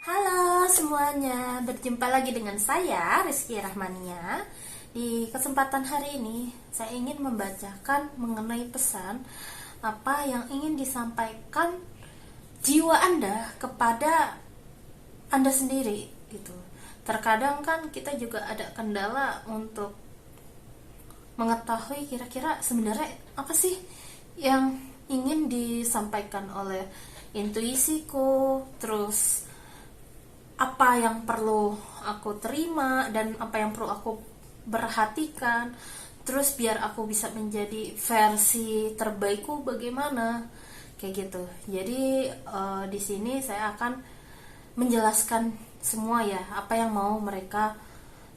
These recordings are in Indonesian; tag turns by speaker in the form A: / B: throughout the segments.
A: Halo semuanya, berjumpa lagi dengan saya Rizky Rahmania. Di kesempatan hari ini, saya ingin membacakan mengenai pesan apa yang ingin disampaikan jiwa Anda kepada Anda sendiri gitu. Terkadang kan kita juga ada kendala untuk mengetahui kira-kira sebenarnya apa sih yang ingin disampaikan oleh intuisiku, terus apa yang perlu aku terima dan apa yang perlu aku perhatikan, terus biar aku bisa menjadi versi terbaikku bagaimana, kayak gitu. Jadi di sini saya akan menjelaskan semua ya apa yang mau mereka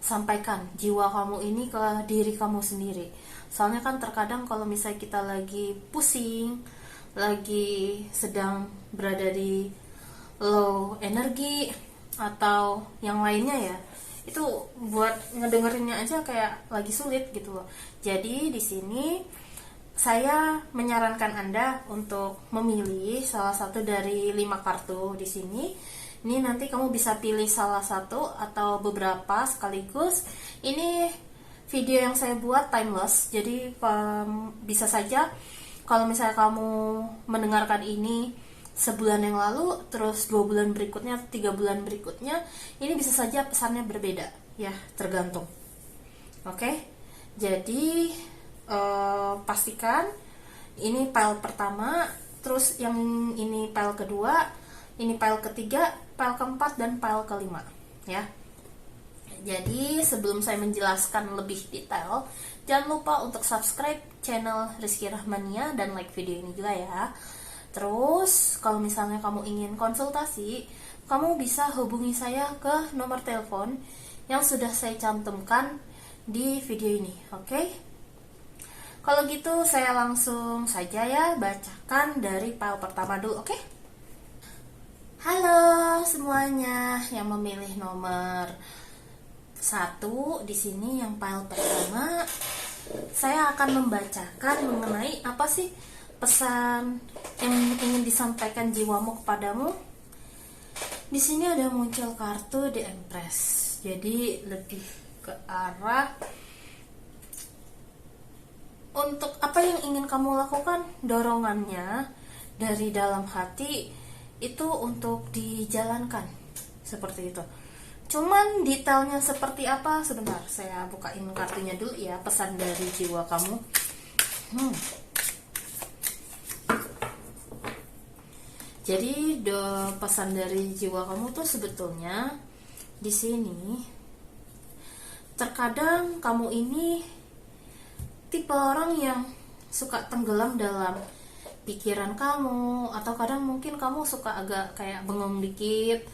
A: sampaikan jiwa kamu ini ke diri kamu sendiri. Soalnya kan terkadang kalau misalnya kita lagi pusing, lagi sedang berada di low energi atau yang lainnya ya, itu buat ngedengerinnya aja kayak lagi sulit gitu loh. Jadi di sini saya menyarankan Anda untuk memilih salah satu dari 5 kartu di sini. Ini nanti kamu bisa pilih salah satu atau beberapa sekaligus. Ini video yang saya buat timeless, jadi bisa saja kalau misalnya kamu mendengarkan ini sebulan yang lalu, terus 2 bulan berikutnya, 3 bulan berikutnya, ini bisa saja pesannya berbeda ya, tergantung. Oke, jadi pastikan ini file pertama, terus yang ini file kedua, ini file ketiga, file keempat, dan file kelima ya. Jadi sebelum saya menjelaskan lebih detail, jangan lupa untuk subscribe channel Rizky Rahmania dan like video ini juga ya. Terus kalau misalnya kamu ingin konsultasi, kamu bisa hubungi saya ke nomor telepon yang sudah saya cantumkan di video ini, oke? Kalau gitu saya langsung saja ya bacakan dari file pertama dulu, oke? Halo semuanya yang memilih nomor 1 di sini, yang file pertama, saya akan membacakan mengenai apa sih pesan yang ingin disampaikan jiwamu kepadamu. Di sini ada muncul kartu The Empress. Jadi lebih ke arah untuk apa yang ingin kamu lakukan, dorongannya dari dalam hati itu untuk dijalankan seperti itu. Cuman detailnya seperti apa, sebentar saya bukain kartunya dulu ya, pesan dari jiwa kamu. Jadi pesan dari jiwa kamu tuh sebetulnya di sini, terkadang kamu ini tipe orang yang suka tenggelam dalam pikiran kamu, atau kadang mungkin kamu suka agak kayak bengong dikit,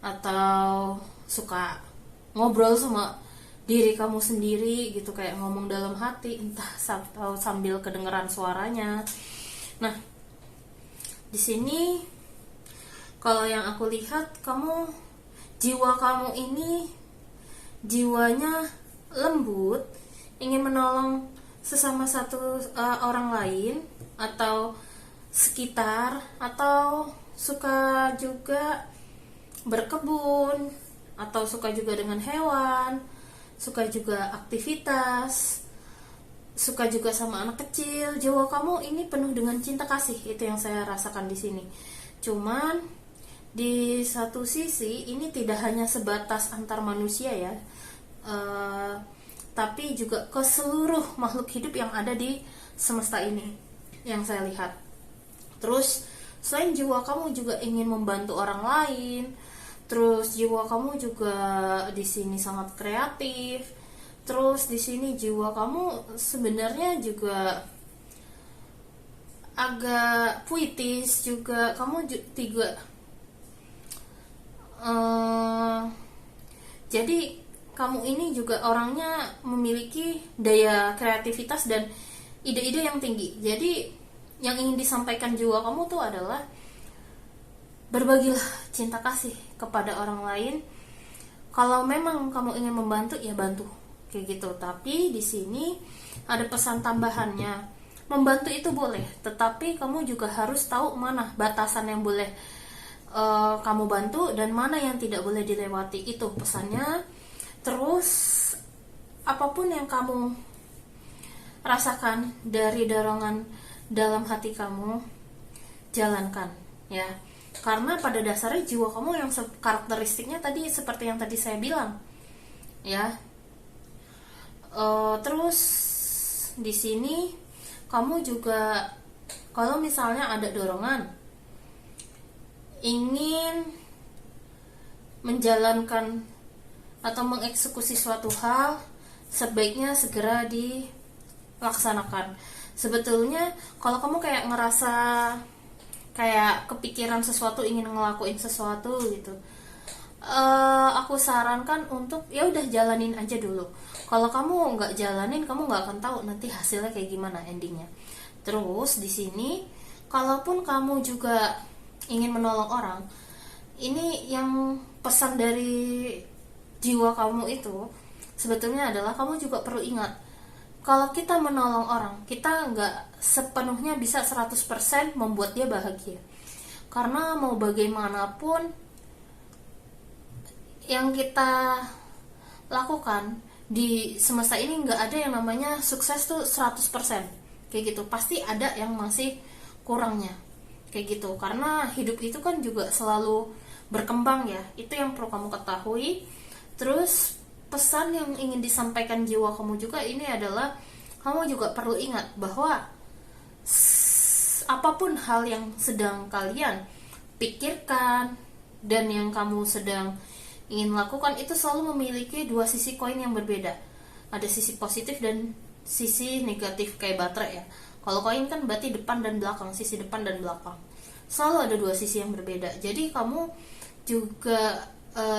A: atau suka ngobrol sama diri kamu sendiri gitu, kayak ngomong dalam hati, entah sambil kedengeran suaranya. Nah, di sini kalau yang aku lihat, jiwa kamu ini jiwanya lembut, ingin menolong sesama orang lain atau sekitar, atau suka juga berkebun, atau suka juga dengan hewan, suka juga aktivitas, suka juga sama anak kecil. Jiwa kamu ini penuh dengan cinta kasih, itu yang saya rasakan di sini. Cuman di satu sisi ini tidak hanya sebatas antar manusia ya, tapi juga ke seluruh makhluk hidup yang ada di semesta ini yang saya lihat. Terus selain jiwa kamu juga ingin membantu orang lain, terus jiwa kamu juga di sini sangat kreatif. Terus di sini jiwa kamu sebenarnya juga agak puitis juga. Kamu juga jadi kamu ini juga orangnya memiliki daya kreativitas dan ide-ide yang tinggi. Jadi yang ingin disampaikan jiwa kamu tuh adalah berbagilah cinta kasih kepada orang lain. Kalau memang kamu ingin membantu, ya bantu kayak gitu. Tapi di sini ada pesan tambahannya. Membantu itu boleh, tetapi kamu juga harus tahu mana batasan yang boleh kamu bantu dan mana yang tidak boleh dilewati, itu pesannya. Terus apapun yang kamu rasakan dari dorongan dalam hati kamu, jalankan ya, karena pada dasarnya jiwa kamu yang karakteristiknya tadi seperti yang tadi saya bilang ya. Terus di sini kamu juga kalau misalnya ada dorongan ingin menjalankan atau mengeksekusi suatu hal, sebaiknya segera dilaksanakan. Sebetulnya kalau kamu kayak ngerasa kayak kepikiran sesuatu, ingin ngelakuin sesuatu gitu, aku sarankan untuk ya udah jalanin aja dulu. Kalau kamu nggak jalanin, kamu nggak akan tahu nanti hasilnya kayak gimana endingnya. Terus di sini, kalaupun kamu juga ingin menolong orang, ini yang pesan dari jiwa kamu itu sebetulnya adalah kamu juga perlu ingat, kalau kita menolong orang, kita nggak sepenuhnya bisa 100% membuat dia bahagia. Karena mau bagaimanapun yang kita lakukan di semesta ini nggak ada yang namanya sukses tuh 100% kayak gitu, pasti ada yang masih kurangnya kayak gitu. Karena hidup itu kan juga selalu berkembang ya, itu yang perlu kamu ketahui. Terus pesan yang ingin disampaikan jiwa kamu juga ini adalah, kamu juga perlu ingat bahwa apapun hal yang sedang kalian pikirkan dan yang kamu sedang ingin lakukan itu selalu memiliki dua sisi koin yang berbeda. Ada sisi positif dan sisi negatif kayak baterai ya. Kalau koin kan berarti depan dan belakang, sisi depan dan belakang. Selalu ada dua sisi yang berbeda. Jadi kamu juga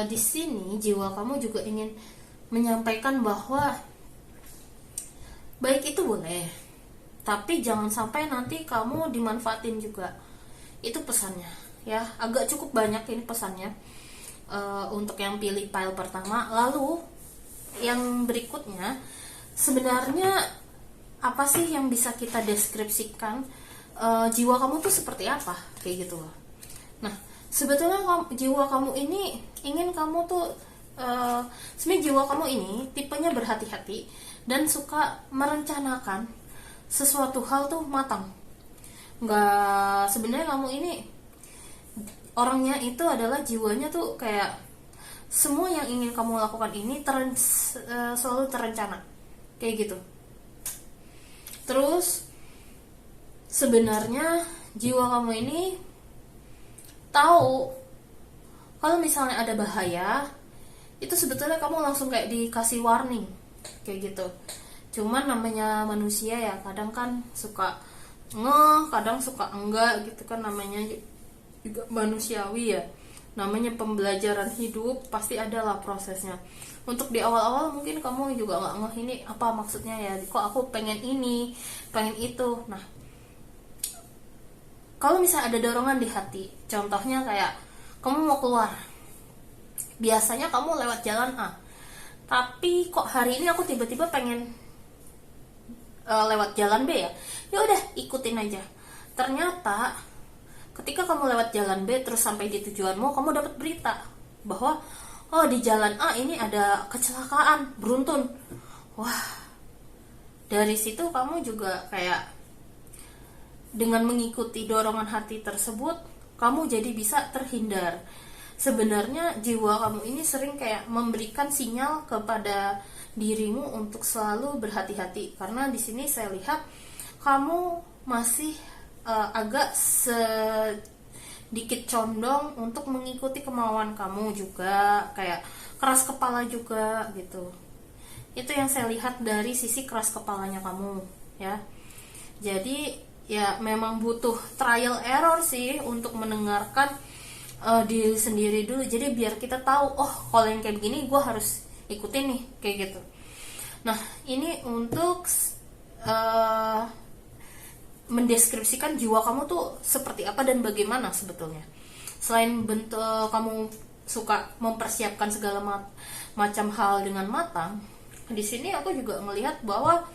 A: di sini jiwa kamu juga ingin menyampaikan bahwa baik itu boleh, tapi jangan sampai nanti kamu dimanfaatin juga. Itu pesannya ya. Agak cukup banyak ini pesannya. Untuk yang pilih pile pertama. Lalu yang berikutnya, sebenarnya apa sih yang bisa kita deskripsikan jiwa kamu tuh seperti apa kayak gitu loh. Nah sebetulnya jiwa kamu ini ingin kamu tuh sebenarnya jiwa kamu ini tipenya berhati-hati dan suka merencanakan sesuatu hal tuh matang. Sebenarnya kamu ini orangnya itu adalah jiwanya tuh kayak semua yang ingin kamu lakukan ini selalu terencana kayak gitu. Terus sebenarnya jiwa kamu ini tahu kalau misalnya ada bahaya, itu sebetulnya kamu langsung kayak dikasih warning kayak gitu. Cuman namanya manusia ya, kadang kan suka kadang suka enggak gitu kan, namanya juga manusiawi ya, namanya pembelajaran hidup, pasti ada lah prosesnya. Untuk di awal-awal mungkin kamu juga nggak ngeh ini apa maksudnya ya, kok aku pengen ini, pengen itu. Nah kalau misalnya ada dorongan di hati, contohnya kayak kamu mau keluar, biasanya kamu lewat jalan A, tapi kok hari ini aku tiba-tiba pengen lewat jalan B ya, ya udah ikutin aja. Ternyata ketika kamu lewat jalan B terus sampai di tujuanmu, kamu dapat berita bahwa di jalan A ini ada kecelakaan beruntun. Wah, dari situ kamu juga kayak dengan mengikuti dorongan hati tersebut, kamu jadi bisa terhindar. Sebenarnya jiwa kamu ini sering kayak memberikan sinyal kepada dirimu untuk selalu berhati-hati, karena di sini saya lihat kamu masih agak sedikit condong untuk mengikuti kemauan kamu juga, kayak keras kepala juga gitu. Itu yang saya lihat dari sisi keras kepalanya kamu ya. Jadi ya memang butuh trial error sih untuk mendengarkan diri sendiri dulu. Jadi biar kita tahu, kalau yang kayak begini gue harus ikutin nih kayak gitu. Nah ini untuk mendeskripsikan jiwa kamu tuh seperti apa dan bagaimana sebetulnya. Selain bentuk kamu suka mempersiapkan segala macam hal dengan matang, di sini aku juga melihat bahwa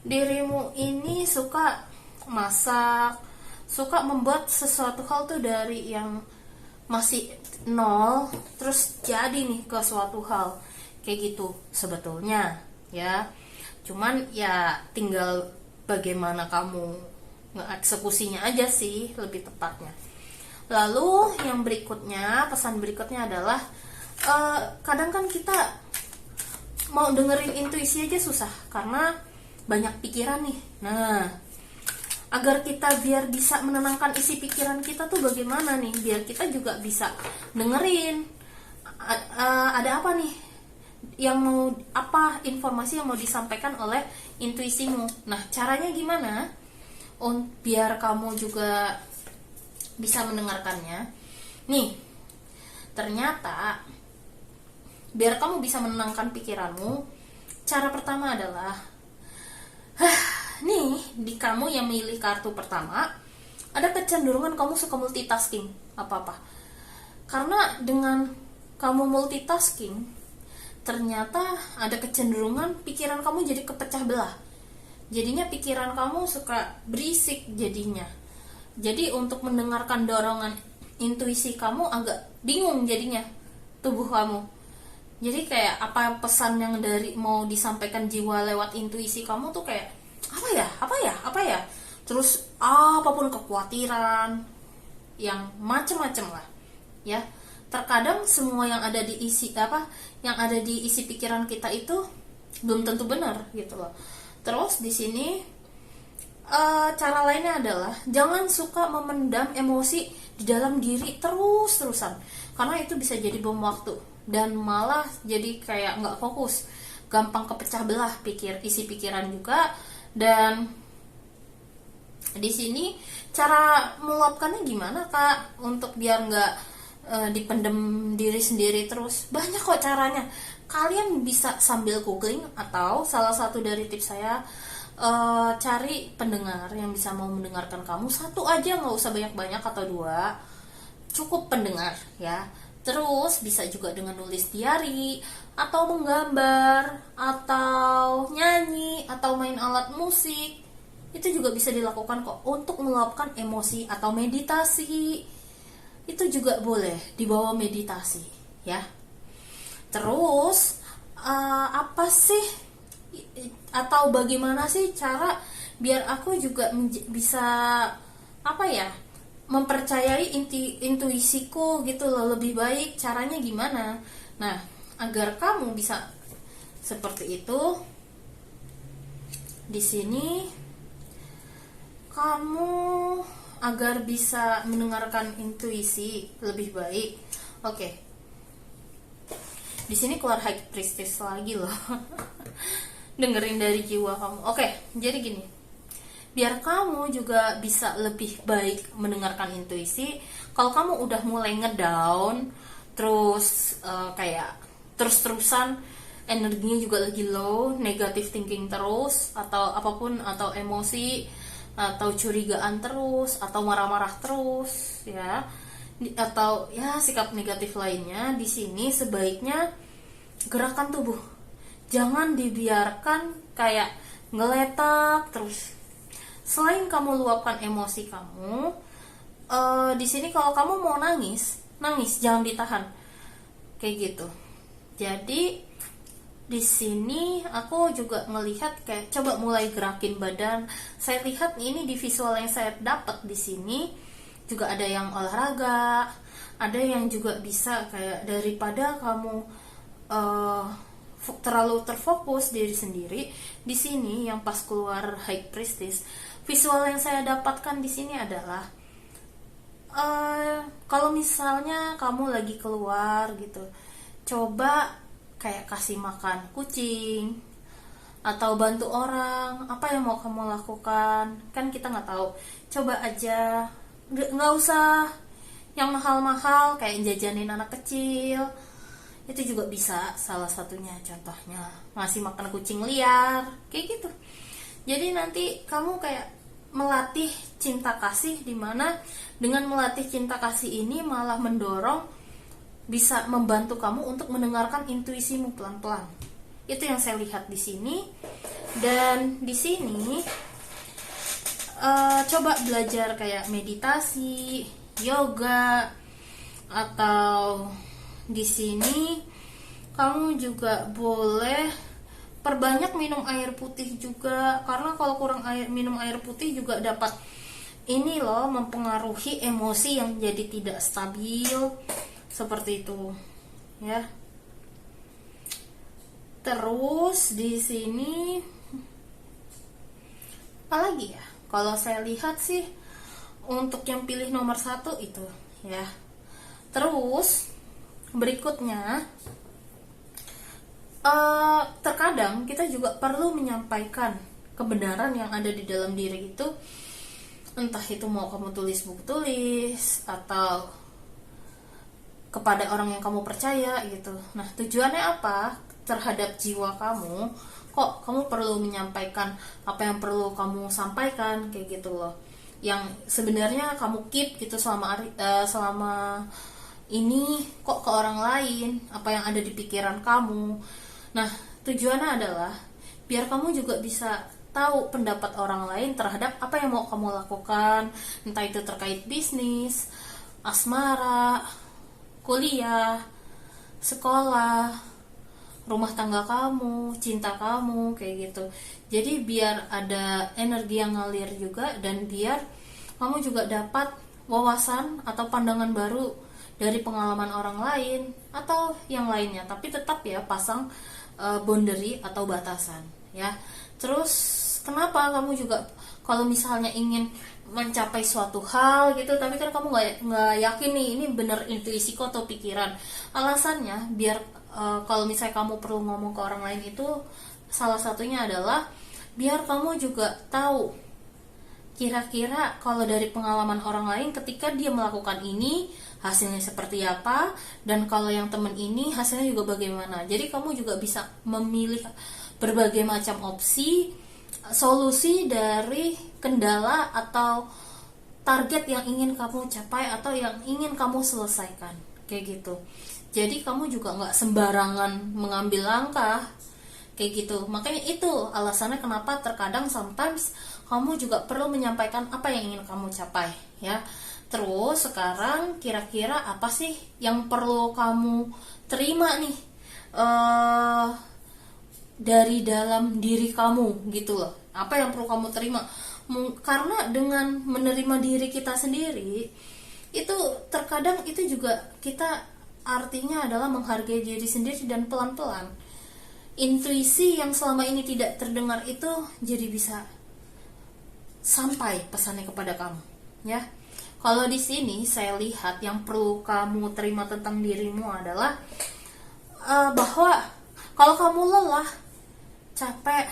A: dirimu ini suka masak, suka membuat sesuatu hal tuh dari yang masih nol terus jadi nih ke suatu hal kayak gitu sebetulnya ya. Cuman ya tinggal bagaimana kamu ngeeksekusinya aja sih lebih tepatnya. Lalu yang berikutnya, pesan berikutnya adalah kadang kan kita mau dengerin intuisi aja susah karena banyak pikiran nih. Nah, agar kita biar bisa menenangkan isi pikiran kita tuh bagaimana nih, biar kita juga bisa dengerin ada apa nih yang mau, apa informasi yang mau disampaikan oleh intuisimu. Nah, caranya gimana biar kamu juga bisa mendengarkannya nih? Ternyata biar kamu bisa menenangkan pikiranmu, cara pertama adalah nih, di kamu yang milih kartu pertama, ada kecenderungan kamu suka multitasking apa-apa. Karena dengan kamu multitasking, ternyata ada kecenderungan pikiran kamu jadi kepecah belah. Jadinya pikiran kamu suka berisik jadinya. Jadi untuk mendengarkan dorongan intuisi kamu agak bingung jadinya tubuh kamu. Jadi kayak apa pesan yang dari mau disampaikan jiwa lewat intuisi kamu tuh kayak apa ya, terus apapun kekhawatiran yang macem-macem lah ya. Terkadang semua yang ada di isi pikiran kita itu belum tentu benar gitu loh. Terus di sini cara lainnya adalah jangan suka memendam emosi di dalam diri terus-terusan, karena itu bisa jadi bom waktu dan malah jadi kayak nggak fokus, gampang kepecah belah isi pikiran juga. Dan di sini cara meluapkannya gimana Kak untuk biar nggak dipendem diri sendiri terus? Banyak kok caranya. Kalian bisa sambil googling, atau salah satu dari tips saya, cari pendengar yang bisa mau mendengarkan kamu. Satu aja, nggak usah banyak-banyak atau dua, cukup pendengar ya. Terus bisa juga dengan nulis diary, atau menggambar, atau nyanyi, atau main alat musik. Itu juga bisa dilakukan kok untuk meluapkan emosi, atau meditasi. Itu juga boleh dibawa meditasi ya. Terus apa sih atau bagaimana sih cara biar aku juga bisa mempercayai intuisiku gitu loh lebih baik? Caranya gimana? Nah, agar kamu bisa seperti itu, di sini kamu agar bisa mendengarkan intuisi lebih baik. Oke. Di sini keluar High Priestess lagi loh. Dengerin dari jiwa kamu. Oke, jadi gini. Biar kamu juga bisa lebih baik mendengarkan intuisi, kalau kamu udah mulai ngedown, terus kayak terus-terusan energinya juga lagi low, negative thinking terus, atau apapun, atau emosi, atau curigaan terus, atau marah-marah terus, ya, atau ya sikap negatif lainnya, di sini sebaiknya gerakan tubuh. Jangan dibiarkan kayak ngeletak terus. Selain kamu luapkan emosi kamu, di sini kalau kamu mau nangis, jangan ditahan, kayak gitu. Jadi di sini aku juga ngelihat kayak coba mulai gerakin badan. Saya lihat ini di visual yang saya dapat di sini juga ada yang olahraga, ada yang juga bisa kayak daripada kamu terlalu terfokus diri sendiri. Di sini yang pas keluar High Priestess, visual yang saya dapatkan di sini adalah kalau misalnya kamu lagi keluar gitu, coba kayak kasih makan kucing atau bantu orang. Apa yang mau kamu lakukan? Kan kita nggak tahu. Coba aja, nggak usah yang mahal-mahal kayak jajanin anak kecil. Itu juga bisa salah satunya, contohnya ngasih makan kucing liar kayak gitu. Jadi nanti kamu kayak melatih cinta kasih, dimana dengan melatih cinta kasih ini malah mendorong, bisa membantu kamu untuk mendengarkan intuisimu pelan-pelan. Itu yang saya lihat di sini. Dan di sini coba belajar kayak meditasi, yoga, Atau di sini kamu juga boleh perbanyak minum air putih juga, karena kalau kurang minum air putih juga dapat ini loh, mempengaruhi emosi yang jadi tidak stabil seperti itu ya. Terus di sini apa lagi ya? Kalau saya lihat sih untuk yang pilih nomor 1 itu ya. Terus berikutnya, terkadang kita juga perlu menyampaikan kebenaran yang ada di dalam diri itu, entah itu mau kamu tulis buku tulis atau kepada orang yang kamu percaya gitu. Nah, tujuannya apa? Terhadap jiwa kamu, kok kamu perlu menyampaikan apa yang perlu kamu sampaikan, kayak gitu loh, yang sebenarnya kamu keep gitu selama ini kok ke orang lain, apa yang ada di pikiran kamu. Nah, tujuannya adalah biar kamu juga bisa tahu pendapat orang lain terhadap apa yang mau kamu lakukan, entah itu terkait bisnis, asmara, kuliah, sekolah, rumah tangga kamu, cinta kamu, kayak gitu. Jadi biar ada energi yang ngalir juga, dan biar kamu juga dapat wawasan atau pandangan baru dari pengalaman orang lain atau yang lainnya. Tapi tetap ya pasang boundary atau batasan ya. Terus kenapa kamu juga kalau misalnya ingin mencapai suatu hal gitu, tapi kan kamu nggak yakin nih ini bener intuisiku atau pikiran. Alasannya biar kalau misalnya kamu perlu ngomong ke orang lain itu, salah satunya adalah biar kamu juga tahu kira-kira kalau dari pengalaman orang lain ketika dia melakukan ini hasilnya seperti apa, dan kalau yang temen ini hasilnya juga bagaimana. Jadi kamu juga bisa memilih berbagai macam opsi solusi dari kendala atau target yang ingin kamu capai atau yang ingin kamu selesaikan, kayak gitu. Jadi kamu juga nggak sembarangan mengambil langkah, kayak gitu. Makanya itu alasannya kenapa terkadang sometimes kamu juga perlu menyampaikan apa yang ingin kamu capai ya. Terus sekarang kira-kira apa sih yang perlu kamu terima nih dari dalam diri kamu gitu loh. Apa yang perlu kamu terima? Karena dengan menerima diri kita sendiri itu terkadang itu juga kita artinya adalah menghargai diri sendiri, dan pelan-pelan intuisi yang selama ini tidak terdengar itu jadi bisa sampai pesannya kepada kamu ya. Kalau di sini saya lihat yang perlu kamu terima tentang dirimu adalah bahwa kalau kamu lelah, capek,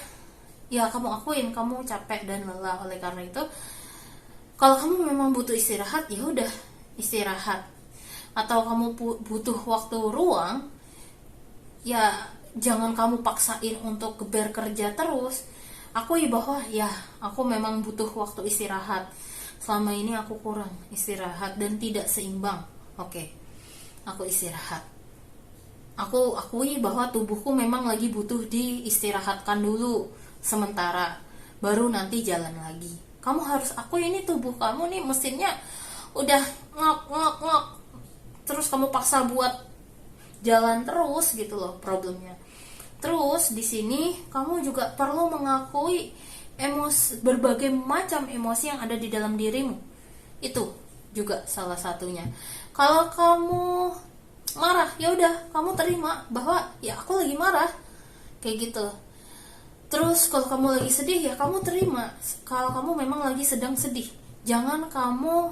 A: ya kamu akuin kamu capek dan lelah. Oleh karena itu, kalau kamu memang butuh istirahat, ya udah istirahat. Atau kamu butuh waktu ruang, ya jangan kamu paksain untuk bekerja terus. Akui bahwa ya aku memang butuh waktu istirahat. Selama ini aku kurang istirahat dan tidak seimbang. Oke, aku istirahat. Aku akui bahwa tubuhku memang lagi butuh diistirahatkan dulu sementara, baru nanti jalan lagi. Kamu harus akui ini tubuh kamu nih mesinnya udah ngok, terus kamu paksa buat jalan terus gitu loh problemnya. Terus di sini kamu juga perlu mengakui berbagai macam emosi yang ada di dalam dirimu. Itu juga salah satunya. Kalau kamu marah, ya udah kamu terima bahwa ya aku lagi marah, kayak gitu. Terus kalau kamu lagi sedih, ya kamu terima kalau kamu memang lagi sedang sedih. Jangan kamu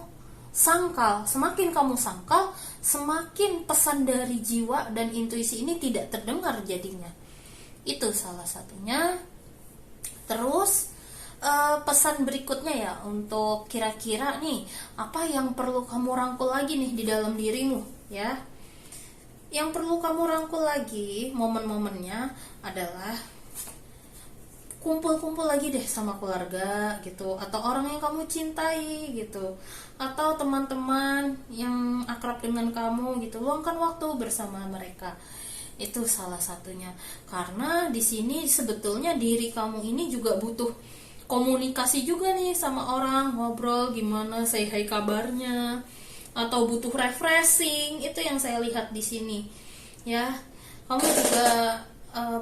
A: sangkal. Semakin kamu sangkal, semakin pesan dari jiwa dan intuisi ini tidak terdengar jadinya. Itu salah satunya. Terus pesan berikutnya ya, untuk kira-kira nih apa yang perlu kamu rangkul lagi nih di dalam dirimu ya. Yang perlu kamu rangkul lagi momen-momennya adalah kumpul-kumpul lagi deh sama keluarga gitu, atau orang yang kamu cintai gitu, atau teman-teman yang akrab dengan kamu gitu. Luangkan waktu bersama mereka. Itu salah satunya. Karena di sini sebetulnya diri kamu ini juga butuh komunikasi juga nih sama orang, ngobrol gimana, say hi kabarnya, atau butuh refreshing. Itu yang saya lihat di sini. Ya, kamu juga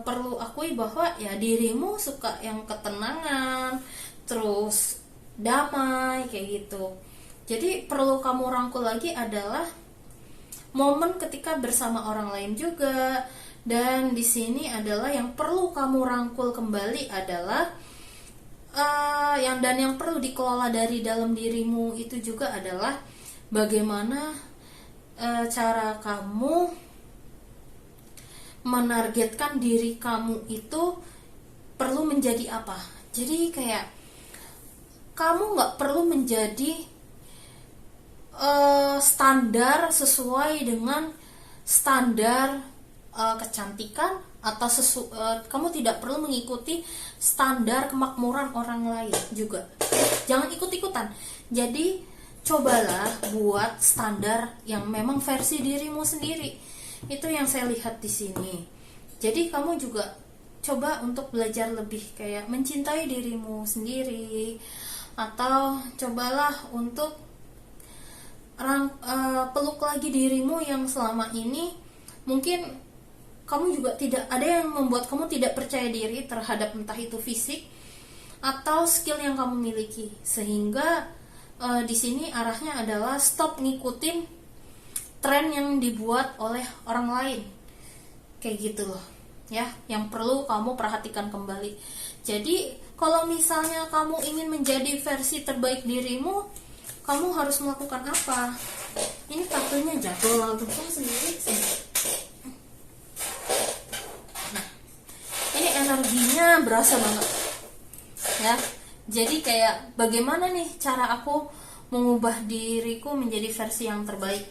A: perlu akui bahwa ya dirimu suka yang ketenangan, terus damai kayak gitu. Jadi perlu kamu rangkul lagi adalah momen ketika bersama orang lain juga. Dan di sini adalah yang perlu kamu rangkul kembali adalah yang perlu dikelola dari dalam dirimu itu juga adalah bagaimana cara kamu menargetkan diri kamu itu perlu menjadi apa. Jadi kayak kamu nggak perlu menjadi standar sesuai dengan standar kecantikan atau kamu tidak perlu mengikuti standar kemakmuran orang lain juga. Jangan ikut-ikutan. Jadi cobalah buat standar yang memang versi dirimu sendiri. Itu yang saya lihat di sini. Jadi kamu juga coba untuk belajar lebih kayak mencintai dirimu sendiri, atau cobalah untuk peluk lagi dirimu yang selama ini mungkin kamu juga tidak ada yang membuat kamu tidak percaya diri terhadap entah itu fisik atau skill yang kamu miliki. Sehingga di sini arahnya adalah stop ngikutin tren yang dibuat oleh orang lain. Kayak gitu loh. Ya, yang perlu kamu perhatikan kembali. Jadi, kalau misalnya kamu ingin menjadi versi terbaik dirimu, kamu harus melakukan apa? Ini kartunya jatuh langsung sendiri. Nah, ini energinya berasa banget. Ya. Jadi kayak bagaimana nih cara aku mengubah diriku menjadi versi yang terbaik?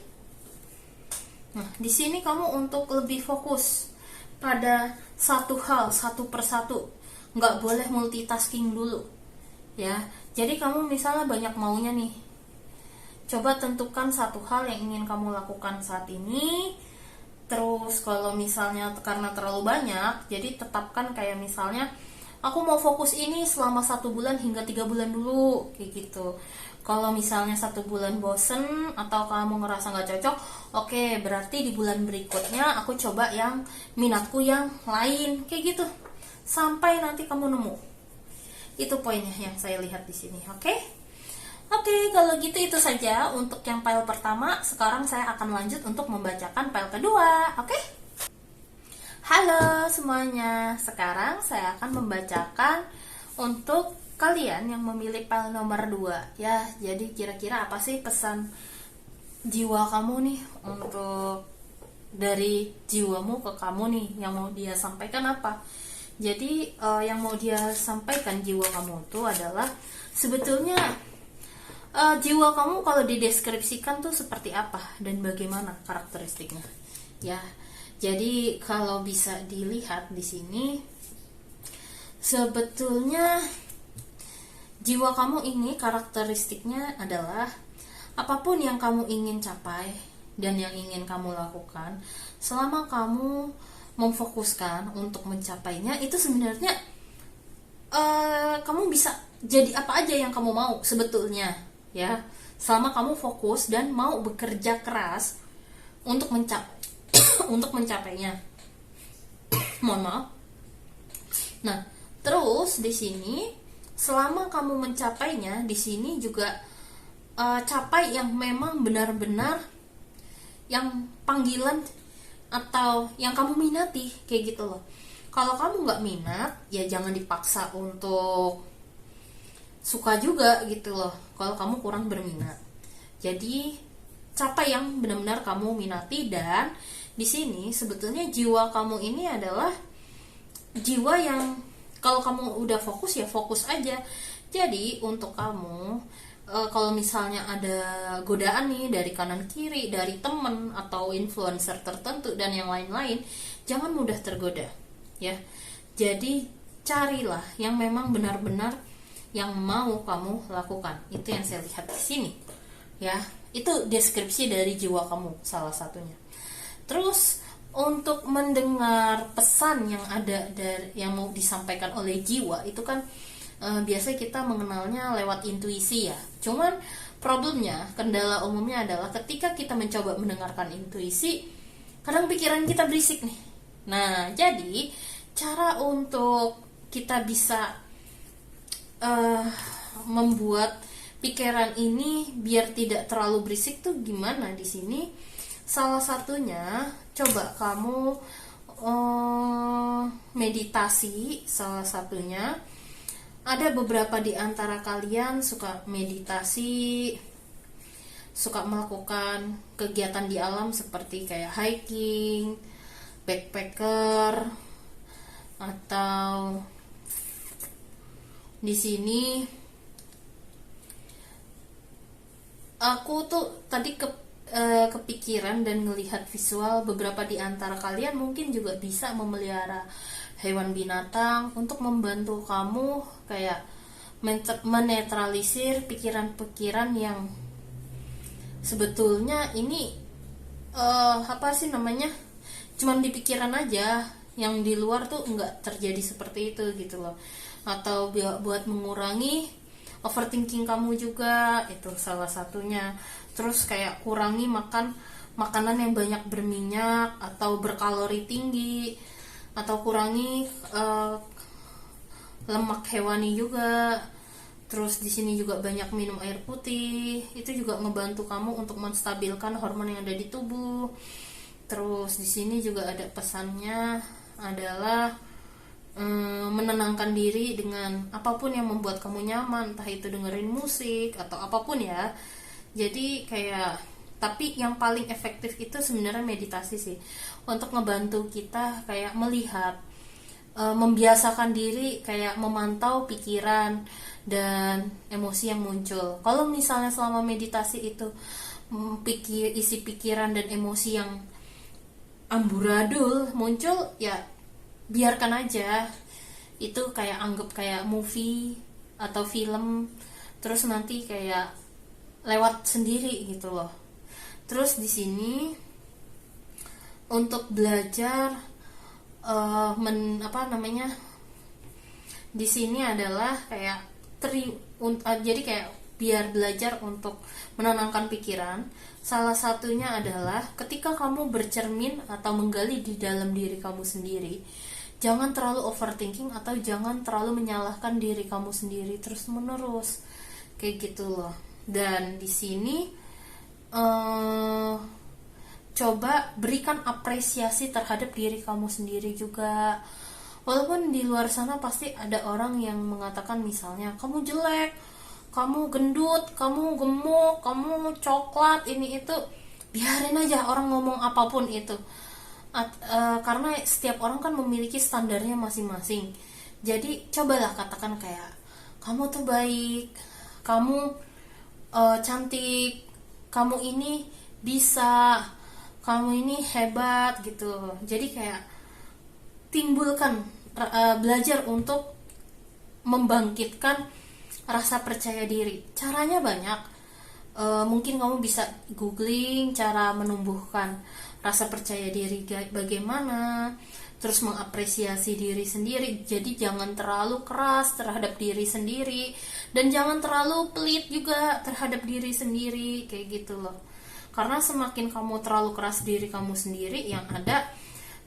A: Nah, di sini kamu untuk lebih fokus pada satu hal, satu persatu. Nggak boleh multitasking dulu. Ya, jadi kamu misalnya banyak maunya nih. Coba tentukan satu hal yang ingin kamu lakukan saat ini. Terus kalau misalnya karena terlalu banyak, jadi tetapkan kayak misalnya aku mau fokus ini selama 1 bulan hingga 3 bulan dulu, kayak gitu. Kalau misalnya 1 bulan bosen atau kamu ngerasa nggak cocok, oke, berarti di bulan berikutnya aku coba yang minatku yang lain, kayak gitu. Sampai nanti kamu nemu. Itu poinnya yang saya lihat di sini, oke? Oke, kalau gitu itu saja untuk yang file pertama. Sekarang saya akan lanjut untuk membacakan file kedua, oke? Halo semuanya, sekarang saya akan membacakan untuk kalian yang memilih file nomor 2 ya. Jadi kira-kira apa sih pesan jiwa kamu nih, untuk dari jiwamu ke kamu nih, yang mau dia sampaikan apa? Jadi yang mau dia sampaikan jiwa kamu itu adalah sebetulnya jiwa kamu kalau dideskripsikan tuh seperti apa dan bagaimana karakteristiknya ya. Jadi kalau bisa dilihat di sini, sebetulnya jiwa kamu ini karakteristiknya adalah apapun yang kamu ingin capai dan yang ingin kamu lakukan, selama kamu memfokuskan untuk mencapainya, itu sebenarnya kamu bisa jadi apa aja yang kamu mau sebetulnya ya, selama kamu fokus dan mau bekerja keras untuk untuk mencapainya. Mohon maaf. Nah, terus di sini selama kamu mencapainya, di sini juga capai yang memang benar-benar yang panggilan atau yang kamu minati, kayak gitu loh. Kalau kamu nggak minat, ya jangan dipaksa untuk suka juga gitu loh. Kalau kamu kurang berminat, jadi capai yang benar-benar kamu minati. Dan di sini sebetulnya jiwa kamu ini adalah jiwa yang kalau kamu udah fokus ya fokus aja. Jadi untuk kamu kalau misalnya ada godaan nih dari kanan kiri, dari temen atau influencer tertentu dan yang lain-lain, jangan mudah tergoda ya. Jadi carilah yang memang benar-benar yang mau kamu lakukan. Itu yang saya lihat di sini ya. Itu deskripsi dari jiwa kamu salah satunya. Terus untuk mendengar pesan yang ada dari yang mau disampaikan oleh jiwa itu kan biasanya kita mengenalnya lewat intuisi ya. Cuman problemnya, kendala umumnya adalah ketika kita mencoba mendengarkan intuisi, kadang pikiran kita berisik nih. Nah, jadi cara untuk kita bisa membuat pikiran ini biar tidak terlalu berisik tuh gimana di sini? Salah satunya coba kamu meditasi. Salah satunya ada beberapa di antara kalian suka meditasi, suka melakukan kegiatan di alam seperti kayak hiking, backpacker, atau di sini aku tuh tadi kepikiran dan melihat visual beberapa di antara kalian mungkin juga bisa memelihara hewan binatang untuk membantu kamu kayak menetralisir pikiran-pikiran yang sebetulnya ini apa sih namanya, cuman di pikiran aja, yang di luar tuh nggak terjadi seperti itu gitu loh. Atau buat mengurangi overthinking kamu juga, itu salah satunya. Terus kayak kurangi makan makanan yang banyak berminyak atau berkalori tinggi, atau kurangi lemak hewani juga. Terus di sini juga banyak minum air putih, itu juga ngebantu kamu untuk menstabilkan hormon yang ada di tubuh. Terus di sini juga ada pesannya adalah menenangkan diri dengan apapun yang membuat kamu nyaman, entah itu dengerin musik atau apapun ya. Jadi kayak, tapi yang paling efektif itu sebenarnya meditasi sih, untuk ngebantu kita kayak melihat, membiasakan diri kayak memantau pikiran dan emosi yang muncul. Kalau misalnya selama meditasi itu isi pikiran dan emosi yang amburadul muncul, ya biarkan aja, itu kayak anggap kayak movie atau film, terus nanti kayak lewat sendiri gitu loh. Terus di sini untuk belajar di sini adalah kayak jadi kayak biar belajar untuk menenangkan pikiran. Salah satunya adalah ketika kamu bercermin atau menggali di dalam diri kamu sendiri, jangan terlalu overthinking atau jangan terlalu menyalahkan diri kamu sendiri terus menerus kayak gitu loh. Dan di sini coba berikan apresiasi terhadap diri kamu sendiri juga. Walaupun di luar sana pasti ada orang yang mengatakan misalnya kamu jelek, kamu gendut, kamu gemuk, kamu coklat, ini itu, biarin aja orang ngomong apapun itu. Karena setiap orang kan memiliki standarnya masing-masing. Jadi cobalah katakan kayak kamu tuh baik, kamu cantik, kamu ini bisa, kamu ini hebat gitu. Jadi kayak timbulkan belajar untuk membangkitkan rasa percaya diri. Caranya banyak. Mungkin kamu bisa googling cara menumbuhkan rasa percaya diri bagaimana, terus mengapresiasi diri sendiri. Jadi jangan terlalu keras terhadap diri sendiri dan jangan terlalu pelit juga terhadap diri sendiri kayak gitu loh. Karena semakin kamu terlalu keras diri kamu sendiri, yang ada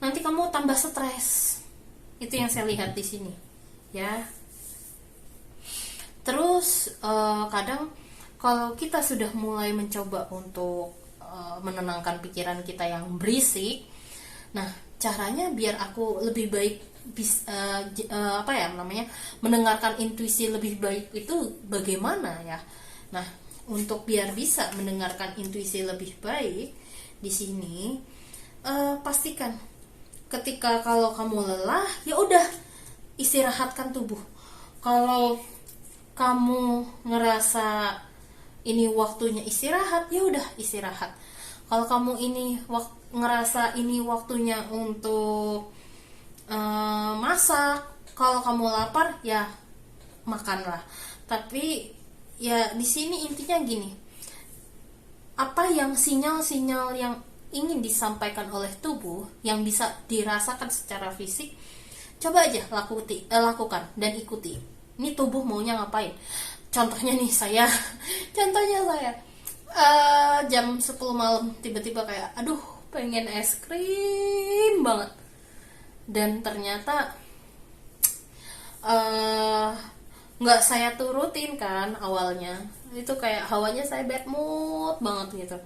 A: nanti kamu tambah stres. Itu yang saya lihat di sini ya. Terus kadang kalau kita sudah mulai mencoba untuk menenangkan pikiran kita yang berisik, nah caranya biar aku lebih baik mendengarkan intuisi lebih baik itu bagaimana ya. Nah, untuk biar bisa mendengarkan intuisi lebih baik di sini, pastikan ketika kalau kamu lelah, ya udah istirahatkan tubuh. Kalau kamu ngerasa ini waktunya istirahat, ya udah istirahat. Kalau kamu ini ngerasa ini waktunya untuk masak, kalau kamu lapar ya makanlah. Tapi ya di sini intinya gini, apa yang sinyal-sinyal yang ingin disampaikan oleh tubuh yang bisa dirasakan secara fisik, coba aja lakukan dan ikuti. Ini tubuh maunya ngapain? contohnya nih saya contohnya saya jam 10 malam tiba-tiba kayak aduh pengen es krim banget, dan ternyata eh, nggak saya turutin kan awalnya, itu kayak hawanya saya bad mood banget gitu.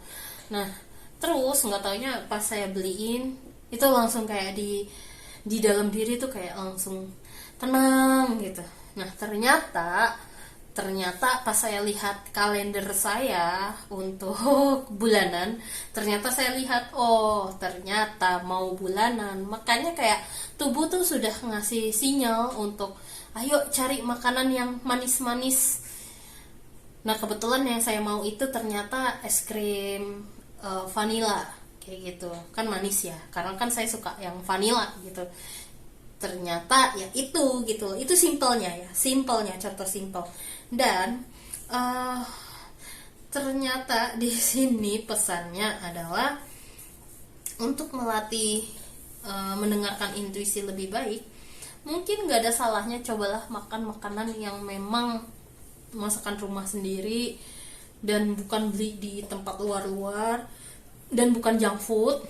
A: Nah terus nggak taunya pas saya beliin itu langsung kayak di dalam diri tuh kayak langsung tenang gitu. Nah ternyata pas saya lihat kalender saya untuk bulanan, ternyata saya lihat oh ternyata mau bulanan, makanya kayak tubuh tuh sudah ngasih sinyal untuk ayo cari makanan yang manis-manis. Nah kebetulan yang saya mau itu ternyata es krim vanilla kayak gitu, kan manis ya, karena kan saya suka yang vanilla gitu. Ternyata ya itu simpelnya ya, simpelnya contoh simpel. Dan eh, ternyata di sini pesannya adalah untuk melatih mendengarkan intuisi lebih baik. Mungkin gak ada salahnya cobalah makan makanan yang memang masakan rumah sendiri dan bukan beli di tempat luar-luar dan bukan junk food.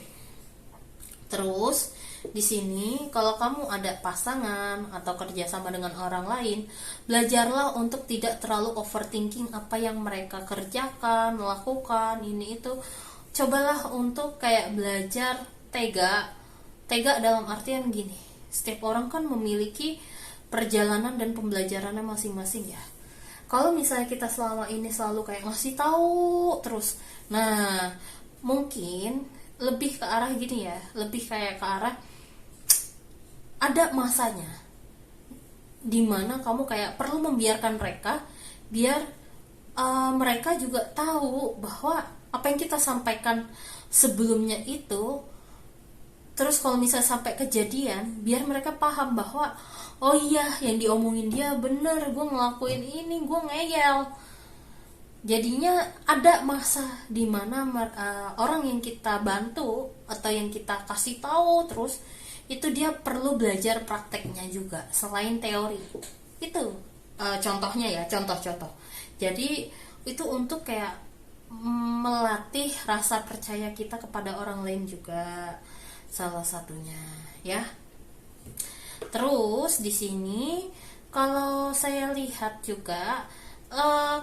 A: Terus di sini kalau kamu ada pasangan atau kerjasama dengan orang lain, belajarlah untuk tidak terlalu overthinking apa yang mereka kerjakan, lakukan, ini itu. Cobalah untuk kayak belajar tega dalam artian gini, setiap orang kan memiliki perjalanan dan pembelajarannya masing-masing ya. Kalau misalnya kita selama ini selalu kayak ngasih tahu terus, nah mungkin lebih ke arah gini ya, lebih kayak ke arah ada masanya dimana kamu kayak perlu membiarkan mereka biar mereka juga tahu bahwa apa yang kita sampaikan sebelumnya itu, terus kalau misalnya sampai kejadian biar mereka paham bahwa oh iya yang diomongin dia bener, gue ngelakuin ini, gue ngeyel. Jadinya ada masa dimana orang yang kita bantu atau yang kita kasih tahu terus itu dia perlu belajar prakteknya juga selain teori itu. Contohnya ya, contoh-contoh. Jadi itu untuk kayak melatih rasa percaya kita kepada orang lain juga salah satunya ya. Terus di sini kalau saya lihat juga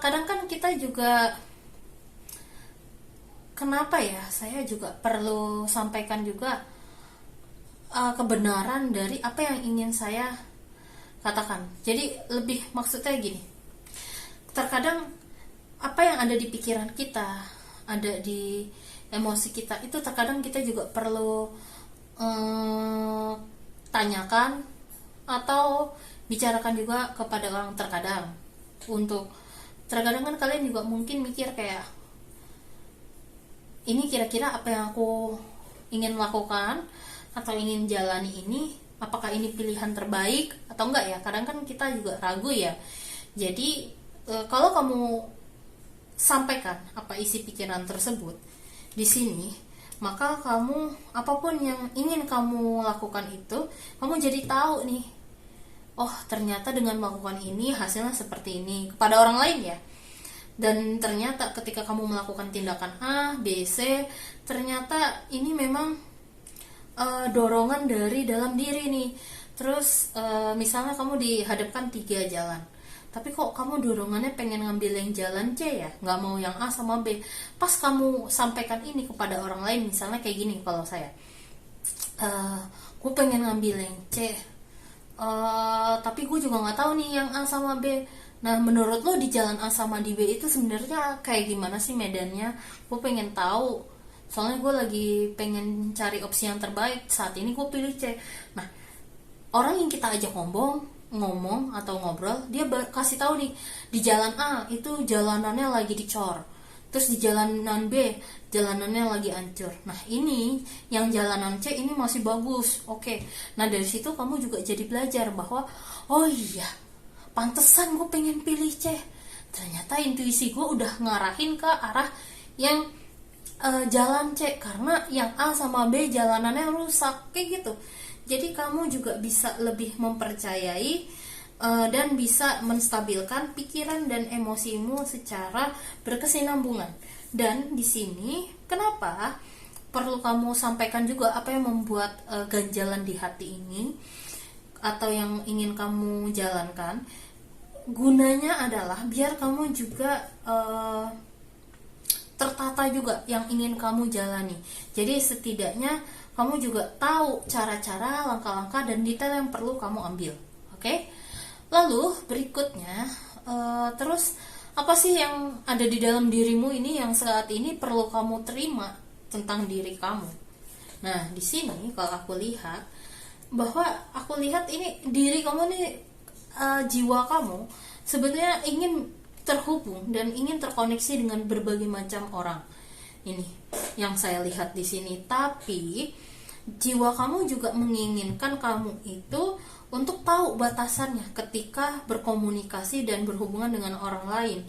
A: kadang kan kita juga kenapa ya, saya juga perlu sampaikan juga kebenaran dari apa yang ingin saya katakan. Jadi lebih maksudnya gini, terkadang apa yang ada di pikiran kita, ada di emosi kita itu terkadang kita juga perlu tanyakan atau bicarakan juga kepada orang. Terkadang kan kalian juga mungkin mikir kayak ini kira-kira apa yang aku ingin lakukan atau ingin jalani ini, apakah ini pilihan terbaik atau enggak ya. Kadang kan kita juga ragu ya. Jadi kalau kamu sampaikan apa isi pikiran tersebut di sini, maka kamu apapun yang ingin kamu lakukan itu, kamu jadi tahu nih, oh ternyata dengan melakukan ini hasilnya seperti ini kepada orang lain ya. Dan ternyata ketika kamu melakukan tindakan A, B, C, ternyata ini memang dorongan dari dalam diri nih. Terus misalnya kamu dihadapkan 3 jalan, tapi kok kamu dorongannya pengen ngambil yang jalan C ya, nggak mau yang A sama B. Pas kamu sampaikan ini kepada orang lain, misalnya kayak gini, kalau saya gue pengen ngambil yang C, tapi gue juga nggak tahu nih yang A sama B. Nah menurut lo di jalan A sama di B itu sebenarnya kayak gimana sih medannya? Gue pengen tahu, soalnya gue lagi pengen cari opsi yang terbaik, saat ini gue pilih C. Nah orang yang kita ajak ngomong atau ngobrol, dia kasih tahu nih, di jalan A itu jalanannya lagi dicor, terus di jalanan B jalanannya lagi hancur. Nah ini yang jalanan C ini masih bagus. Oke. Nah dari situ kamu juga jadi belajar bahwa oh iya pantesan gue pengen pilih C, ternyata intuisi gue udah ngarahin ke arah yang jalan C, karena yang A sama B jalanannya rusak kayak gitu. Jadi kamu juga bisa lebih mempercayai dan bisa menstabilkan pikiran dan emosimu secara berkesinambungan. Dan di sini kenapa perlu kamu sampaikan juga apa yang membuat ganjalan di hati ini atau yang ingin kamu jalankan. Gunanya adalah biar kamu juga tertata juga yang ingin kamu jalani. Jadi setidaknya kamu juga tahu cara-cara, langkah-langkah, dan detail yang perlu kamu ambil. Oke? Lalu berikutnya, terus apa sih yang ada di dalam dirimu ini yang saat ini perlu kamu terima tentang diri kamu? Nah, di sini kalau aku lihat ini diri kamu nih, jiwa kamu sebenarnya ingin terhubung dan ingin terkoneksi dengan berbagai macam orang. Ini yang saya lihat di sini. Tapi jiwa kamu juga menginginkan kamu itu untuk tahu batasannya ketika berkomunikasi dan berhubungan dengan orang lain.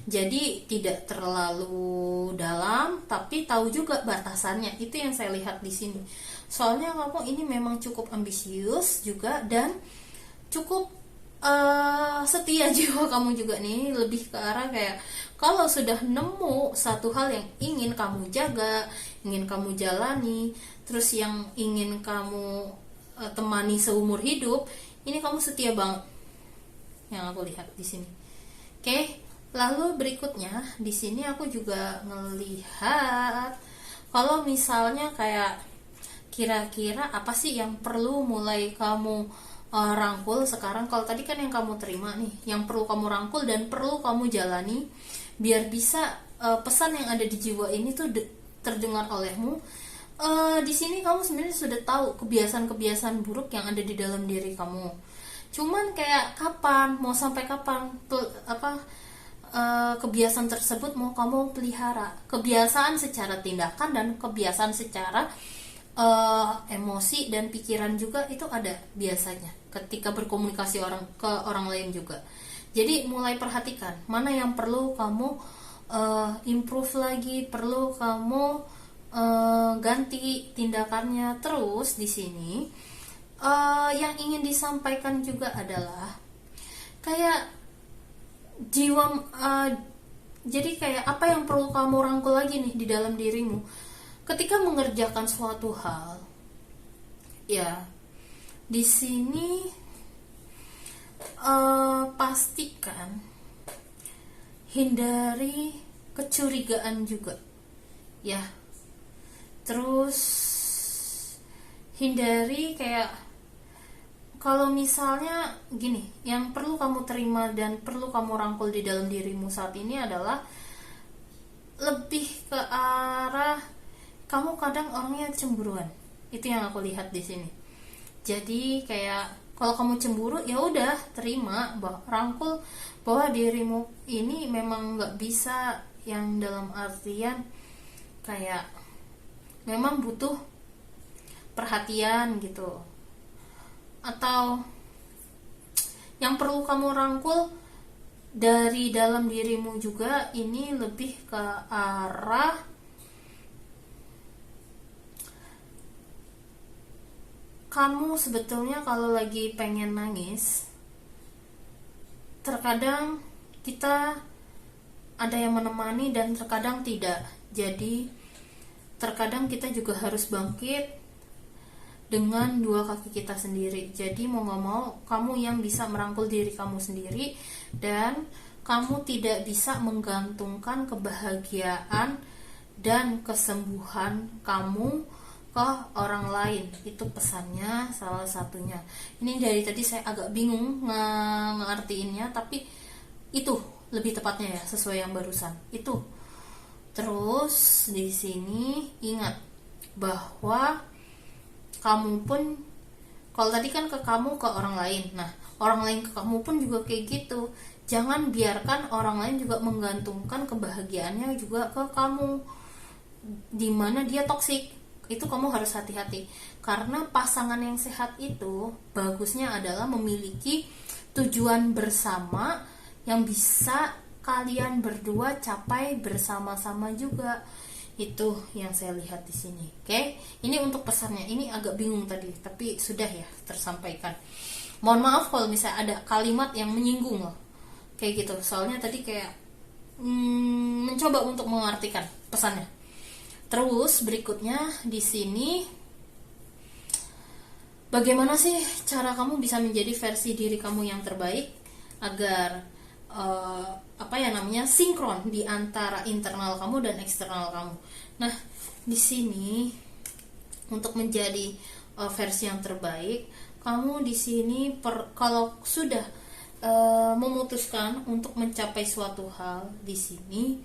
A: Jadi tidak terlalu dalam, tapi tahu juga batasannya. Itu yang saya lihat di sini. Soalnya kamu ini memang cukup ambisius juga dan cukup setia jiwa kamu juga nih, lebih ke arah kayak kalau sudah nemu satu hal yang ingin kamu jaga, ingin kamu jalani, terus yang ingin kamu temani seumur hidup, ini kamu setia banget yang aku lihat di sini. Oke, lalu berikutnya di sini aku juga ngelihat kalau misalnya kayak kira-kira apa sih yang perlu mulai kamu rangkul sekarang. Kalau tadi kan yang kamu terima nih, yang perlu kamu rangkul dan perlu kamu jalani biar bisa pesan yang ada di jiwa ini tuh terdengar olehmu. Di sini kamu sebenarnya sudah tahu kebiasaan-kebiasaan buruk yang ada di dalam diri kamu. Cuman kayak kapan, mau sampai kapan kebiasaan tersebut mau kamu pelihara. Kebiasaan secara tindakan dan kebiasaan secara emosi dan pikiran juga itu ada biasanya ketika berkomunikasi ke orang lain juga. Jadi mulai perhatikan mana yang perlu kamu improve lagi, perlu kamu ganti tindakannya. Terus di sini yang ingin disampaikan juga adalah kayak jiwa, jadi kayak apa yang perlu kamu rangkul lagi nih di dalam dirimu ketika mengerjakan suatu hal. Ya, di sini pastikan hindari kecurigaan juga, ya. Terus hindari kayak kalau misalnya gini, yang perlu kamu terima dan perlu kamu rangkul di dalam dirimu saat ini adalah lebih ke arah kamu kadang orangnya cemburuan. Itu yang aku lihat di sini. Jadi kayak kalau kamu cemburu, ya udah terima, rangkul bahwa dirimu ini memang nggak bisa, yang dalam artian kayak memang butuh perhatian gitu. Atau yang perlu kamu rangkul dari dalam dirimu juga ini lebih ke arah kamu sebetulnya kalau lagi pengen nangis, terkadang kita ada yang menemani dan terkadang tidak. Jadi terkadang kita juga harus bangkit dengan dua kaki kita sendiri. Jadi mau gak mau kamu yang bisa merangkul diri kamu sendiri, dan kamu tidak bisa menggantungkan kebahagiaan dan kesembuhan kamu ke orang lain. Itu pesannya salah satunya. Ini dari tadi saya agak bingung ngertiinnya, tapi itu lebih tepatnya ya, sesuai yang barusan itu. Terus di sini ingat bahwa kamu pun, kalau tadi kan ke kamu ke orang lain, nah orang lain ke kamu pun juga kayak gitu. Jangan biarkan orang lain juga menggantungkan kebahagiaannya juga ke kamu, dimana dia toksik. Itu kamu harus hati-hati, karena pasangan yang sehat itu bagusnya adalah memiliki tujuan bersama yang bisa kalian berdua capai bersama-sama juga. Itu yang saya lihat di sini. Oke, ini untuk pesannya. Ini agak bingung tadi, tapi sudah ya tersampaikan. Mohon maaf kalau misalnya ada kalimat yang menyinggung loh, kayak gitu. Soalnya tadi kayak mencoba untuk mengartikan pesannya. Terus berikutnya di sini, bagaimana sih cara kamu bisa menjadi versi diri kamu yang terbaik agar sinkron di antara internal kamu dan eksternal kamu. Nah, di sini untuk menjadi versi yang terbaik, kamu di sini kalau sudah memutuskan untuk mencapai suatu hal, di sini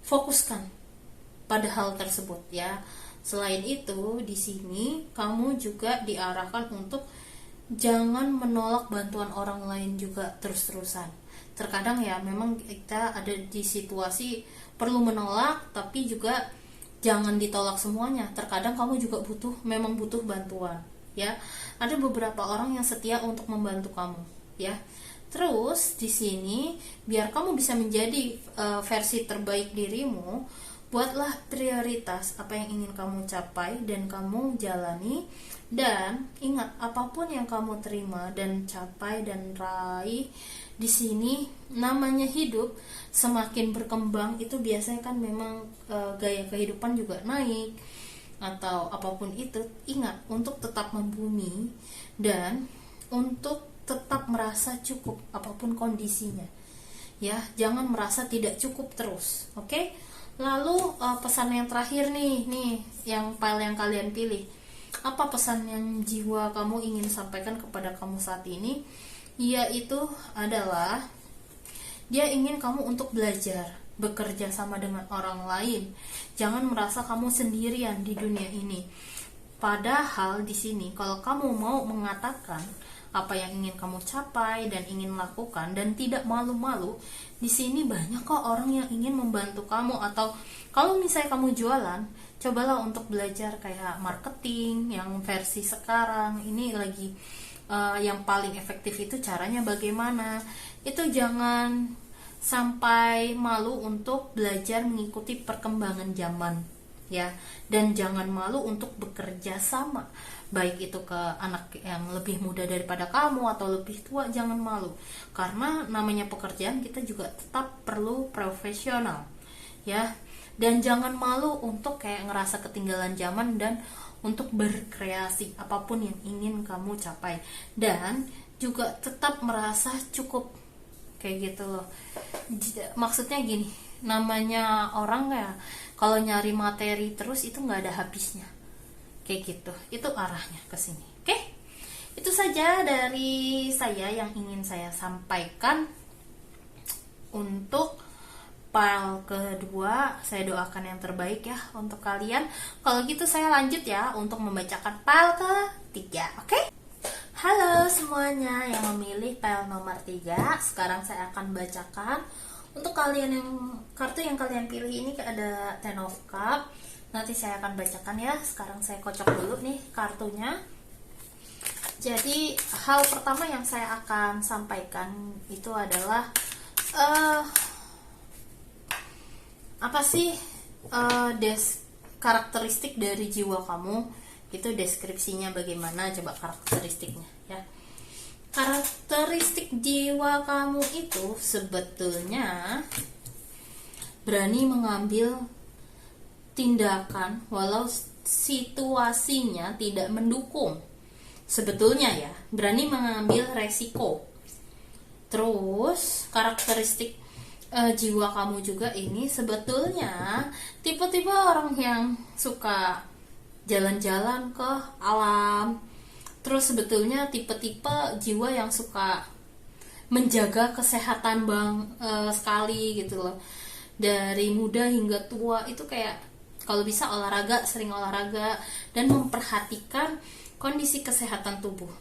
A: fokuskan pada hal tersebut ya. Selain itu, di sini kamu juga diarahkan untuk jangan menolak bantuan orang lain juga terus-terusan. Terkadang ya memang kita ada di situasi perlu menolak, tapi juga jangan ditolak semuanya. Terkadang kamu juga memang butuh bantuan ya. Ada beberapa orang yang setia untuk membantu kamu ya. Terus di sini biar kamu bisa menjadi versi terbaik dirimu, buatlah prioritas apa yang ingin kamu capai dan kamu jalani. Dan ingat, apapun yang kamu terima dan capai dan raih, di sini namanya hidup, semakin berkembang itu biasanya kan memang gaya kehidupan juga naik atau apapun itu. Ingat untuk tetap membumi dan untuk tetap merasa cukup apapun kondisinya ya. Jangan merasa tidak cukup terus, oke? Lalu pesan yang terakhir nih yang file yang kalian pilih. Apa pesan yang jiwa kamu ingin sampaikan kepada kamu saat ini? Yaitu adalah dia ingin kamu untuk belajar bekerja sama dengan orang lain. Jangan merasa kamu sendirian di dunia ini. Padahal di sini kalau kamu mau mengatakan apa yang ingin kamu capai dan ingin lakukan dan tidak malu-malu, di sini banyak kok orang yang ingin membantu kamu. Atau kalau misalnya kamu jualan, cobalah untuk belajar kayak marketing yang versi sekarang ini lagi yang paling efektif itu caranya bagaimana. Itu jangan sampai malu untuk belajar mengikuti perkembangan zaman ya, dan jangan malu untuk bekerja sama, baik itu ke anak yang lebih muda daripada kamu atau lebih tua. Jangan malu, karena namanya pekerjaan kita juga tetap perlu profesional ya. Dan jangan malu untuk kayak ngerasa ketinggalan zaman dan untuk berkreasi apapun yang ingin kamu capai, dan juga tetap merasa cukup kayak gitu loh. Maksudnya gini, namanya orang ya kalau nyari materi terus itu nggak ada habisnya kayak gitu. Itu arahnya ke sini. Oke? Itu saja dari saya yang ingin saya sampaikan untuk file kedua. Saya doakan yang terbaik ya untuk kalian. Kalau gitu saya lanjut ya untuk membacakan file ketiga. Oke? Halo semuanya yang memilih file nomor 3. Sekarang saya akan bacakan untuk kalian yang kartu yang kalian pilih ini ada Ten of Cup. Nanti saya akan bacakan ya. Sekarang saya kocok dulu nih kartunya. Jadi hal pertama yang saya akan sampaikan itu adalah apa sih karakteristik dari jiwa kamu, itu deskripsinya bagaimana, coba karakteristiknya ya. Karakteristik jiwa kamu itu sebetulnya berani mengambil tindakan walau situasinya tidak mendukung. Sebetulnya ya, berani mengambil resiko. Terus karakteristik jiwa kamu juga ini sebetulnya tipe-tipe orang yang suka jalan-jalan ke alam. Terus sebetulnya tipe-tipe jiwa yang suka menjaga kesehatan sekali gitu loh. Dari muda hingga tua itu kayak kalau bisa olahraga, sering olahraga dan memperhatikan kondisi kesehatan tubuh.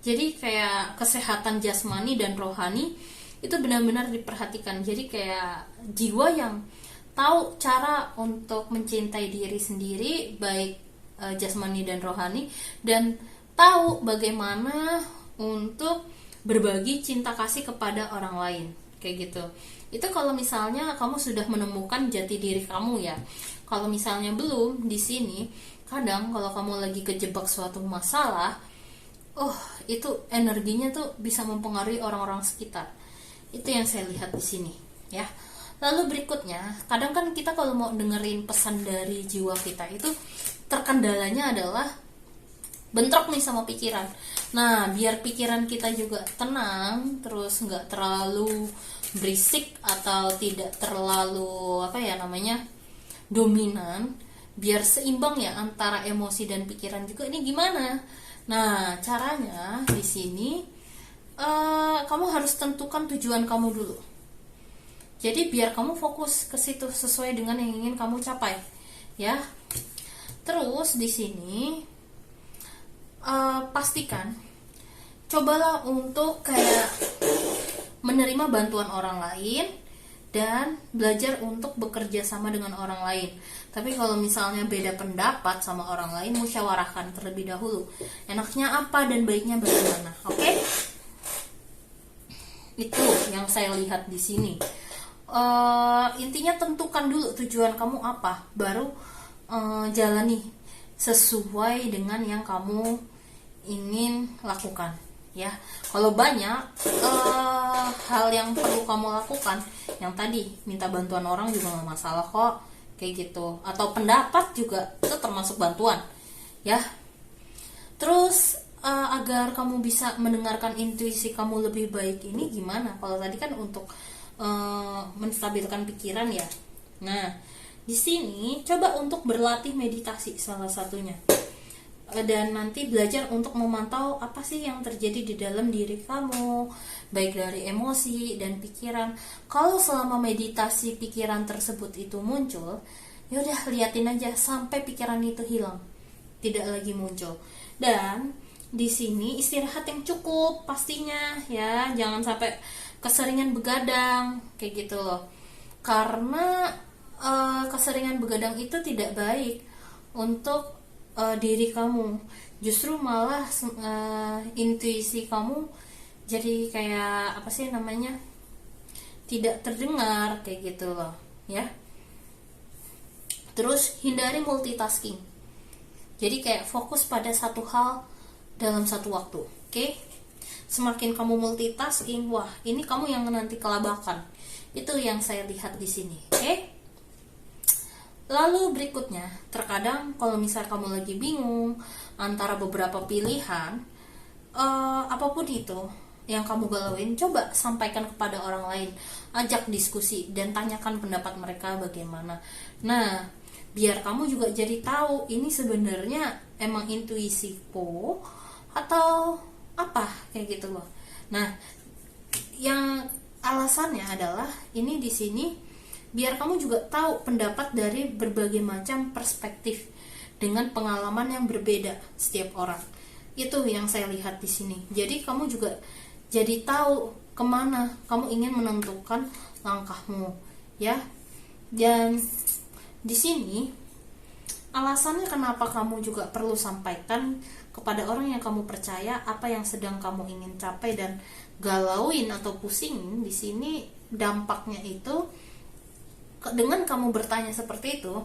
A: Jadi kayak kesehatan jasmani dan rohani itu benar-benar diperhatikan. Jadi kayak jiwa yang tahu cara untuk mencintai diri sendiri, baik jasmani dan rohani, dan tahu bagaimana untuk berbagi cinta kasih kepada orang lain kayak gitu. Itu kalau misalnya kamu sudah menemukan jati diri kamu ya. Kalau misalnya belum, di sini kadang kalau kamu lagi kejebak suatu masalah, oh itu energinya tuh bisa mempengaruhi orang-orang sekitar. Itu yang saya lihat di sini, ya. Lalu berikutnya, kadang kan kita kalau mau dengerin pesan dari jiwa kita itu terkendalanya adalah bentrok nih sama pikiran. Nah, biar pikiran kita juga tenang, terus nggak terlalu berisik atau tidak terlalu dominan, biar seimbang ya antara emosi dan pikiran juga, ini gimana? Nah, caranya di sini kamu harus tentukan tujuan kamu dulu. Jadi biar kamu fokus ke situ sesuai dengan yang ingin kamu capai, ya. Terus di sini pastikan, cobalah untuk kayak menerima bantuan orang lain dan belajar untuk bekerja sama dengan orang lain. Tapi kalau misalnya beda pendapat sama orang lain, musyawarahkan terlebih dahulu. Enaknya apa dan baiknya bagaimana, oke? Itu yang saya lihat di sini. Intinya tentukan dulu tujuan kamu apa, baru jalani sesuai dengan yang kamu ingin lakukan, ya. Kalau banyak hal yang perlu kamu lakukan, yang tadi minta bantuan orang juga nggak masalah kok, kayak gitu. Atau pendapat juga itu termasuk bantuan, ya. Terus agar kamu bisa mendengarkan intuisi kamu lebih baik ini gimana? Kalau tadi kan untuk menstabilkan pikiran, ya. Nah, di sini coba untuk berlatih meditasi salah satunya. Dan nanti belajar untuk memantau apa sih yang terjadi di dalam diri kamu, baik dari emosi dan pikiran. Kalau selama meditasi pikiran tersebut itu muncul, ya udah liatin aja sampai pikiran itu hilang, tidak lagi muncul. Dan di sini istirahat yang cukup pastinya, ya, jangan sampai keseringan begadang kayak gitu loh. Karena keseringan begadang itu tidak baik untuk diri kamu. Justru malah intuisi kamu jadi kayak tidak terdengar kayak gitu loh, ya. Terus hindari multitasking. Jadi kayak fokus pada satu hal dalam satu waktu, oke? Semakin kamu multitasking, wah, ini kamu yang nanti kelabakan. Itu yang saya lihat di sini, oke? Lalu berikutnya, terkadang kalau misal kamu lagi bingung antara beberapa pilihan, apapun itu yang kamu galauin, coba sampaikan kepada orang lain, ajak diskusi dan tanyakan pendapat mereka bagaimana. Nah, biar kamu juga jadi tahu ini sebenarnya emang intuisiku atau apa, kayak gitu loh. Nah, yang alasannya adalah ini di sini biar kamu juga tahu pendapat dari berbagai macam perspektif dengan pengalaman yang berbeda setiap orang. Itu yang saya lihat di sini. Jadi kamu juga jadi tahu kemana kamu ingin menentukan langkahmu, ya. Dan di sini alasannya kenapa kamu juga perlu sampaikan kepada orang yang kamu percaya apa yang sedang kamu ingin capai dan galauin atau pusingin. Di sini dampaknya itu dengan kamu bertanya seperti itu,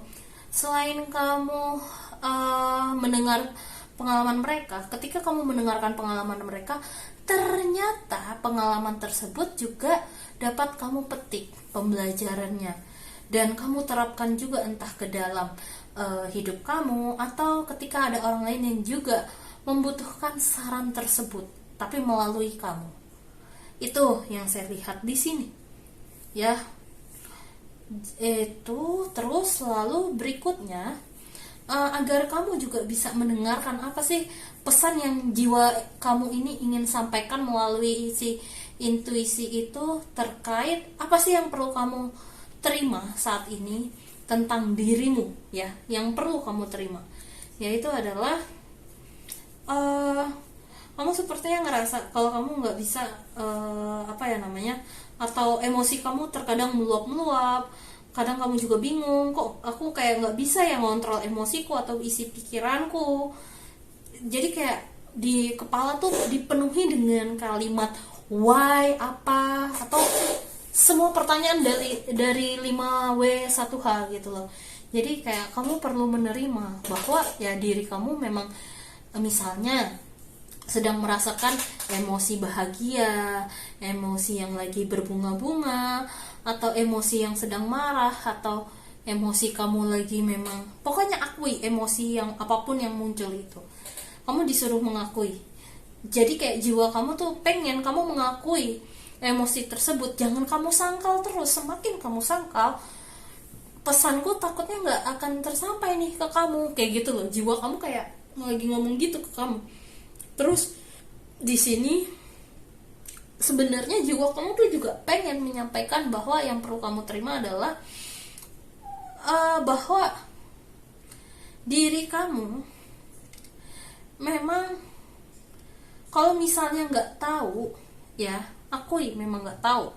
A: selain kamu mendengar pengalaman mereka, ketika kamu mendengarkan pengalaman mereka, ternyata pengalaman tersebut juga dapat kamu petik pembelajarannya dan kamu terapkan juga entah ke dalam hidup kamu atau ketika ada orang lain yang juga membutuhkan saran tersebut tapi melalui kamu. Itu yang saya lihat di sini, ya. Itu terus lalu berikutnya, agar kamu juga bisa mendengarkan apa sih pesan yang jiwa kamu ini ingin sampaikan melalui isi intuisi itu, terkait apa sih yang perlu kamu terima saat ini tentang dirimu, ya, yang perlu kamu terima, yaitu adalah kamu sepertinya ngerasa kalau kamu nggak bisa atau emosi kamu terkadang meluap-meluap. Kadang kamu juga bingung, kok aku kayak nggak bisa ya ngontrol emosiku atau isi pikiranku. Jadi kayak di kepala tuh dipenuhi dengan kalimat why, apa, atau semua pertanyaan dari 5W1H gitu loh. Jadi kayak kamu perlu menerima bahwa ya diri kamu memang, misalnya sedang merasakan emosi bahagia, emosi yang lagi berbunga-bunga, atau emosi yang sedang marah, atau emosi kamu lagi memang, pokoknya akui emosi yang apapun yang muncul itu. Kamu disuruh mengakui. Jadi kayak jiwa kamu tuh pengen kamu mengakui emosi tersebut. Jangan kamu sangkal terus. Semakin kamu sangkal, pesanku takutnya nggak akan tersampai nih ke kamu. Kayak gitu loh. Jiwa kamu kayak lagi ngomong gitu ke kamu. Terus di sini sebenarnya jiwa kamu tuh juga pengen menyampaikan bahwa yang perlu kamu terima adalah bahwa diri kamu memang, kalau misalnya nggak tahu, ya akui memang nggak tahu.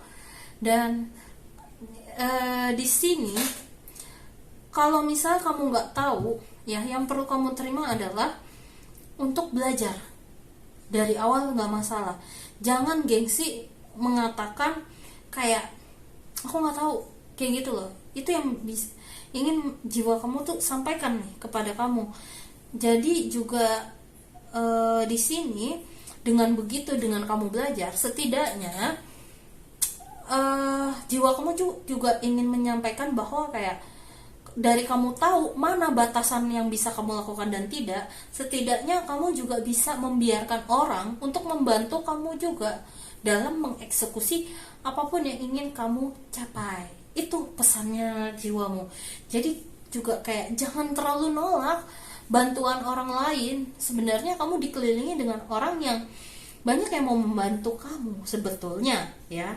A: Dan di sini kalau misal kamu nggak tahu, ya yang perlu kamu terima adalah untuk belajar. Dari awal nggak masalah. Jangan gengsi mengatakan kayak aku nggak tahu, kayak gitu loh. Itu yang ingin jiwa kamu tuh sampaikan nih kepada kamu. Jadi juga di sini dengan begitu, dengan kamu belajar, setidaknya jiwa kamu juga ingin menyampaikan bahwa kayak dari kamu tahu mana batasan yang bisa kamu lakukan dan tidak, setidaknya kamu juga bisa membiarkan orang untuk membantu kamu juga dalam mengeksekusi apapun yang ingin kamu capai. Itu pesannya jiwamu. Jadi juga kayak jangan terlalu nolak bantuan orang lain. Sebenarnya kamu dikelilingi dengan orang yang banyak yang mau membantu kamu sebetulnya, ya.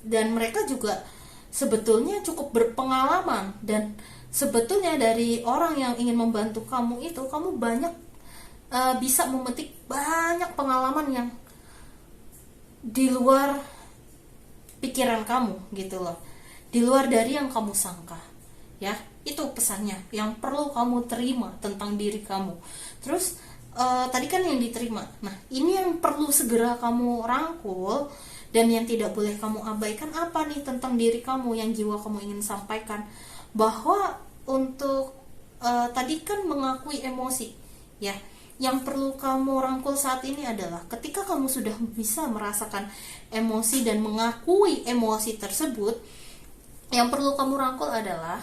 A: Dan mereka juga sebetulnya cukup berpengalaman, dan sebetulnya dari orang yang ingin membantu kamu itu, kamu banyak bisa memetik banyak pengalaman yang di luar pikiran kamu gitu loh, di luar dari yang kamu sangka, ya. Itu pesannya yang perlu kamu terima tentang diri kamu. Terus tadi kan yang diterima, nah ini yang perlu segera kamu rangkul. Dan yang tidak boleh kamu abaikan apa nih tentang diri kamu yang jiwa kamu ingin sampaikan. Bahwa untuk tadi kan mengakui emosi, ya. Yang perlu kamu rangkul saat ini adalah ketika kamu sudah bisa merasakan emosi dan mengakui emosi tersebut, yang perlu kamu rangkul adalah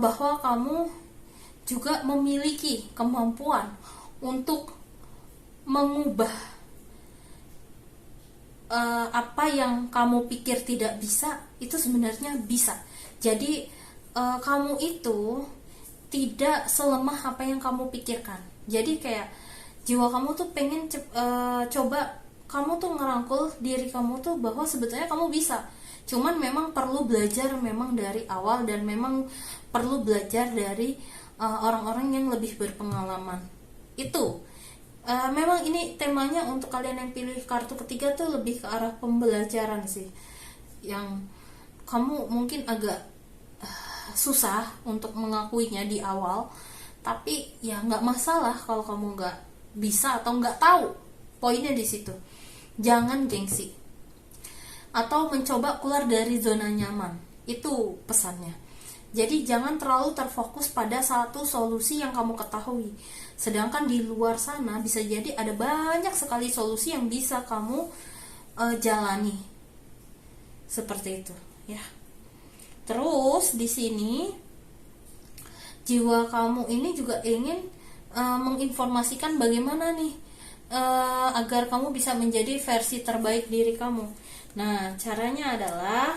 A: bahwa kamu juga memiliki kemampuan untuk mengubah apa yang kamu pikir tidak bisa, itu sebenarnya bisa. Jadi kamu itu tidak selemah apa yang kamu pikirkan. Jadi kayak jiwa kamu tuh pengen coba kamu tuh ngerangkul diri kamu tuh bahwa sebetulnya kamu bisa. Cuman memang perlu belajar memang dari awal, dan memang perlu belajar dari orang-orang yang lebih berpengalaman. Itu memang ini temanya untuk kalian yang pilih kartu ketiga tuh lebih ke arah pembelajaran sih, yang kamu mungkin agak susah untuk mengakuinya di awal, tapi ya nggak masalah kalau kamu nggak bisa atau nggak tahu. Poinnya di situ, jangan gengsi atau mencoba keluar dari zona nyaman. Itu pesannya. Jadi jangan terlalu terfokus pada satu solusi yang kamu ketahui. Sedangkan di luar sana bisa jadi ada banyak sekali solusi yang bisa kamu jalani. Seperti itu, ya. Terus di sini jiwa kamu ini juga ingin menginformasikan bagaimana nih agar kamu bisa menjadi versi terbaik diri kamu. Nah, caranya adalah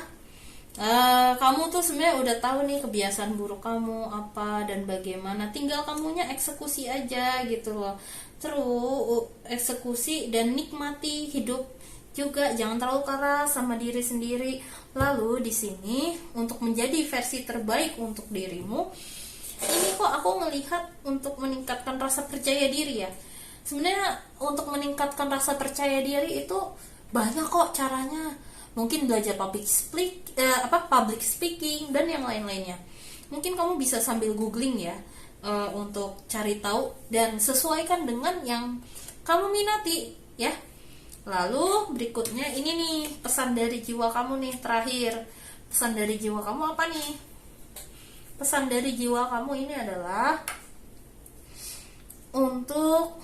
A: kamu tuh sebenarnya udah tahu nih kebiasaan buruk kamu apa dan bagaimana, tinggal kamunya eksekusi aja gitu loh. Terus eksekusi dan nikmati hidup juga, jangan terlalu keras sama diri sendiri. Lalu di sini untuk menjadi versi terbaik untuk dirimu, ini kok aku ngelihat untuk meningkatkan rasa percaya diri ya. Sebenarnya untuk meningkatkan rasa percaya diri itu banyak kok caranya. Mungkin belajar public speaking dan yang lain-lainnya. Mungkin kamu bisa sambil googling ya, untuk cari tahu dan sesuaikan dengan yang kamu minati, ya. Lalu berikutnya ini nih pesan dari jiwa kamu nih, terakhir. Pesan dari jiwa kamu apa nih? Pesan dari jiwa kamu ini adalah untuk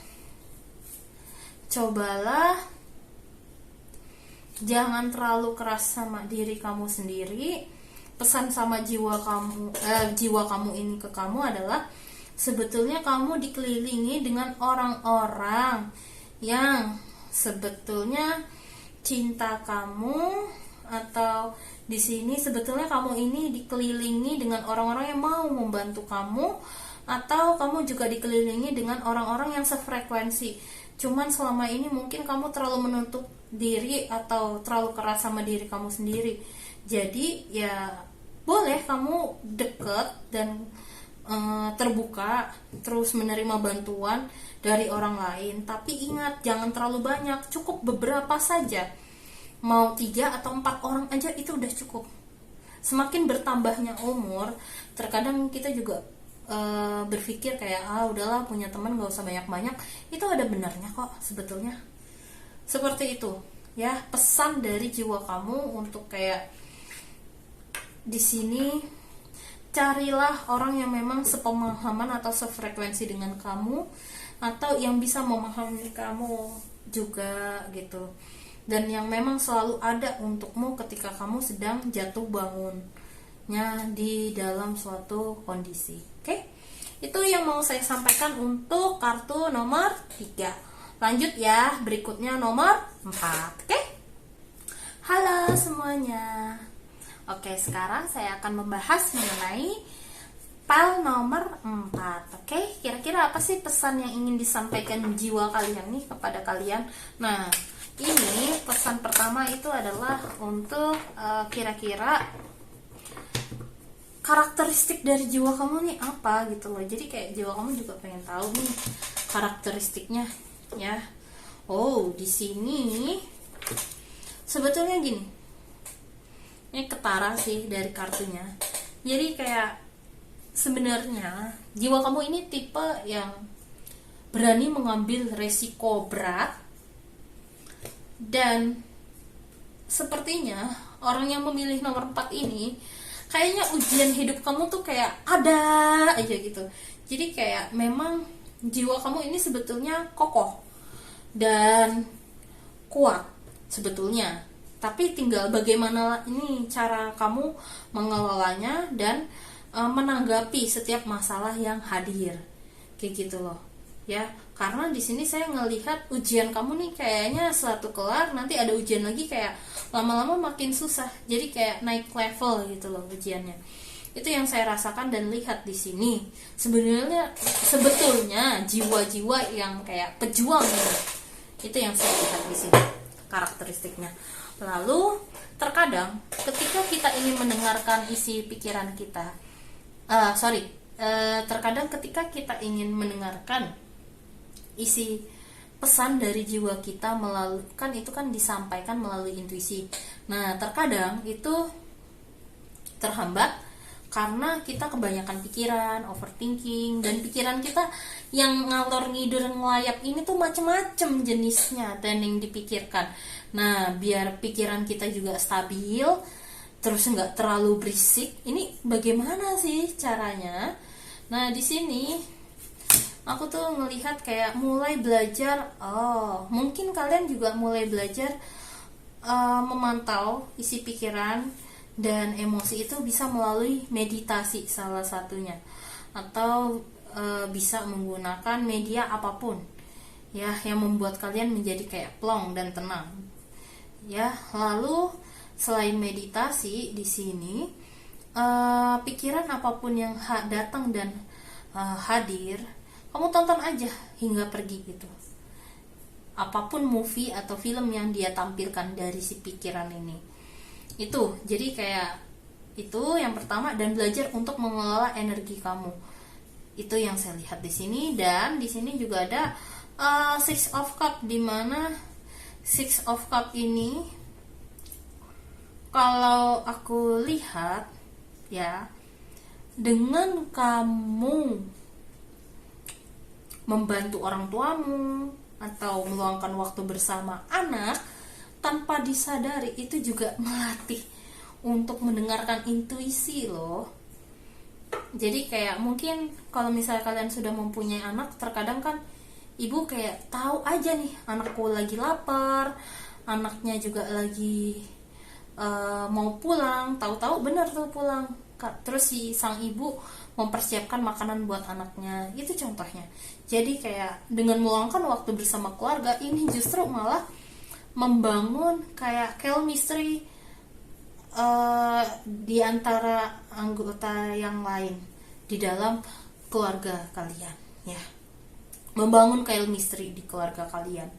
A: cobalah jangan terlalu keras sama diri kamu sendiri. Pesan sama jiwa kamu ini ke kamu adalah sebetulnya kamu dikelilingi dengan orang-orang yang sebetulnya cinta kamu, atau di sini sebetulnya kamu ini dikelilingi dengan orang-orang yang mau membantu kamu, atau kamu juga dikelilingi dengan orang-orang yang sefrekuensi. Cuman selama ini mungkin kamu terlalu menutup diri atau terlalu keras sama diri kamu sendiri. Jadi ya boleh kamu deket dan terbuka, terus menerima bantuan dari orang lain. Tapi ingat, jangan terlalu banyak, cukup beberapa saja. Mau 3 atau 4 orang aja itu udah cukup. Semakin bertambahnya umur, terkadang kita juga berpikir kayak udahlah punya teman gak usah banyak-banyak. Itu ada benarnya kok sebetulnya. Seperti itu ya, pesan dari jiwa kamu untuk kayak di sini carilah orang yang memang sepemahaman atau sefrekuensi dengan kamu, atau yang bisa memahami kamu juga gitu, dan yang memang selalu ada untukmu ketika kamu sedang jatuh bangunnya di dalam suatu kondisi. Oke? Itu yang mau saya sampaikan untuk kartu nomor 3. Lanjut ya, berikutnya nomor 4. Oke? Halo semuanya. Oke, sekarang saya akan membahas mengenai pile nomor 4. Oke, kira-kira apa sih pesan yang ingin disampaikan jiwa kalian nih kepada kalian? Nah, ini pesan pertama itu adalah untuk kira-kira karakteristik dari jiwa kamu nih apa gitu loh. Jadi kayak jiwa kamu juga pengen tahu nih karakteristiknya ya. Oh, di sini sebetulnya gini. Ini ketara sih dari kartunya. Jadi kayak sebenarnya jiwa kamu ini tipe yang berani mengambil resiko berat, dan sepertinya orang yang memilih nomor 4 ini kayaknya ujian hidup kamu tuh kayak ada aja gitu. Jadi kayak memang jiwa kamu ini sebetulnya kokoh dan kuat sebetulnya. Tapi tinggal bagaimana ini cara kamu mengelolanya dan menanggapi setiap masalah yang hadir. Kayak gitu loh. Ya, karena di sini saya ngelihat ujian kamu nih kayaknya suatu kelar, nanti ada ujian lagi kayak lama-lama makin susah. Jadi kayak naik level gitu loh ujiannya. Itu yang saya rasakan dan lihat di sini. Sebetulnya jiwa-jiwa yang kayak pejuang ini. Itu yang saya lihat di sini karakteristiknya. Lalu terkadang ketika kita ingin mendengarkan isi pikiran kita, terkadang ketika kita ingin mendengarkan isi pesan dari jiwa kita melalui, kan itu kan disampaikan melalui intuisi. Nah, terkadang itu terhambat karena kita kebanyakan pikiran, overthinking, dan pikiran kita yang ngalor ngidur ngelayap ini tuh macem-macem jenisnya dan yang dipikirkan. Nah, biar pikiran kita juga stabil, terus nggak terlalu berisik. Ini bagaimana sih caranya? Nah, di sini aku tuh ngelihat kayak mulai belajar. Mungkin kalian juga mulai belajar memantau isi pikiran dan emosi itu bisa melalui meditasi salah satunya, atau bisa menggunakan media apapun ya yang membuat kalian menjadi kayak plong dan tenang ya. Lalu selain meditasi di sini pikiran apapun yang datang dan hadir, kamu tonton aja hingga pergi gitu. Apapun movie atau film yang dia tampilkan dari si pikiran ini. Itu, jadi kayak itu yang pertama, dan belajar untuk mengelola energi kamu. Itu yang saya lihat di sini. Dan di sini juga ada Six of Cup, di mana Six of Cup ini kalau aku lihat ya, dengan kamu membantu orang tuamu atau meluangkan waktu bersama anak, tanpa disadari itu juga melatih untuk mendengarkan intuisi loh. Jadi kayak mungkin kalau misalnya kalian sudah mempunyai anak, terkadang kan ibu kayak tahu aja nih anakku lagi lapar, anaknya juga lagi mau pulang, tahu-tahu bener tuh pulang. Terus si sang ibu mempersiapkan makanan buat anaknya, itu contohnya. Jadi kayak dengan meluangkan waktu bersama keluarga ini justru malah membangun kayak chemistry di antara anggota yang lain di dalam keluarga kalian, ya. Membangun chemistry di keluarga kalian.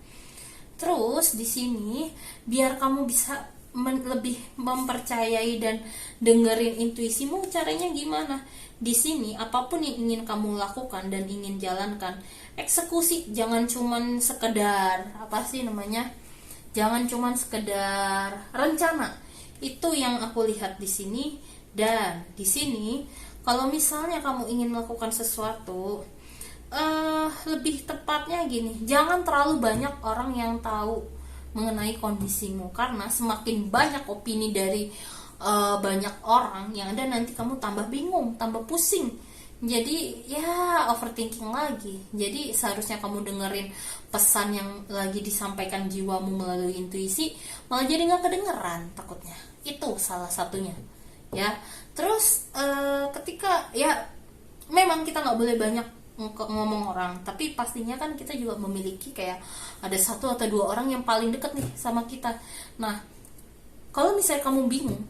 A: Terus di sini biar kamu bisa lebih mempercayai dan dengerin intuisimu, caranya gimana? Di sini apapun yang ingin kamu lakukan dan ingin jalankan, eksekusi. Jangan cuman sekedar apa sih namanya? Jangan cuman sekedar rencana. Itu yang aku lihat di sini. Dan di sini kalau misalnya kamu ingin melakukan sesuatu, lebih tepatnya gini, jangan terlalu banyak orang yang tahu mengenai kondisimu, karena semakin banyak opini dari banyak orang yang ada, nanti kamu tambah bingung, tambah pusing. Jadi ya overthinking lagi. Jadi seharusnya kamu dengerin pesan yang lagi disampaikan jiwamu melalui intuisi, malah jadi nggak kedengeran takutnya. Itu salah satunya, ya. Terus ketika ya memang kita nggak boleh banyak ngomong orang, tapi pastinya kan kita juga memiliki kayak ada satu atau dua orang yang paling deket nih sama kita. Nah, kalau misalnya kamu bingung,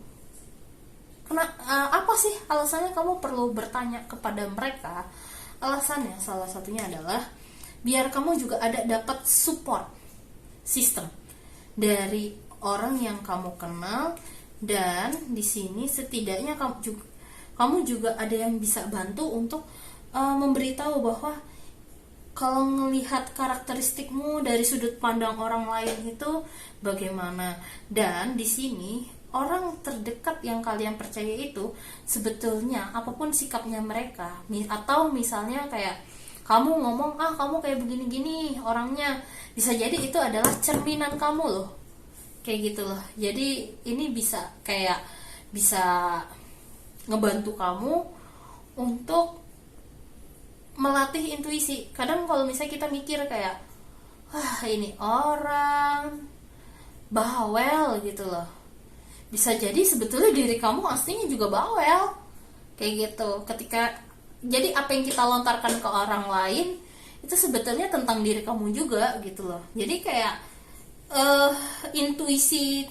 A: apa sih alasannya kamu perlu bertanya kepada mereka? Alasannya salah satunya adalah biar kamu juga ada dapat support system dari orang yang kamu kenal, dan di sini setidaknya kamu juga ada yang bisa bantu untuk memberitahu bahwa kalau ngelihat karakteristikmu dari sudut pandang orang lain itu bagaimana. Dan di sini orang terdekat yang kalian percaya itu sebetulnya apapun sikapnya mereka, atau misalnya kayak kamu ngomong kamu kayak begini-gini orangnya, bisa jadi itu adalah cerminan kamu loh, kayak gitu loh. Jadi ini bisa ngebantu kamu untuk melatih intuisi. Kadang kalau misalnya kita mikir kayak ini orang bawel gitu loh, bisa jadi sebetulnya diri kamu aslinya juga bawel, kayak gitu. Jadi apa yang kita lontarkan ke orang lain itu sebetulnya tentang diri kamu juga gitu loh. Jadi kayak intuisi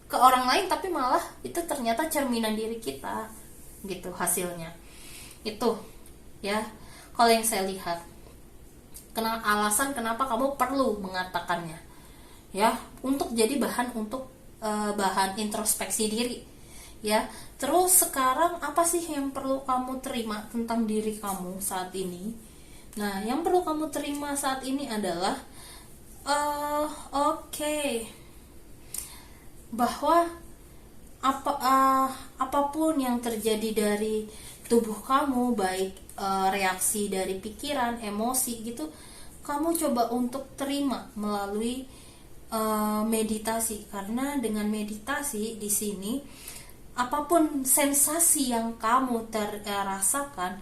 A: ke orang lain, tapi malah itu ternyata cerminan diri kita gitu hasilnya. Itu ya kalau yang saya lihat, alasan kenapa kamu perlu mengatakannya, ya, untuk jadi bahan introspeksi diri, ya. Terus sekarang apa sih yang perlu kamu terima tentang diri kamu saat ini? Nah, yang perlu kamu terima saat ini adalah bahwa apapun yang terjadi dari tubuh kamu, baik reaksi dari pikiran, emosi gitu, kamu coba untuk terima melalui meditasi. Karena dengan meditasi di sini, apapun sensasi yang kamu rasakan,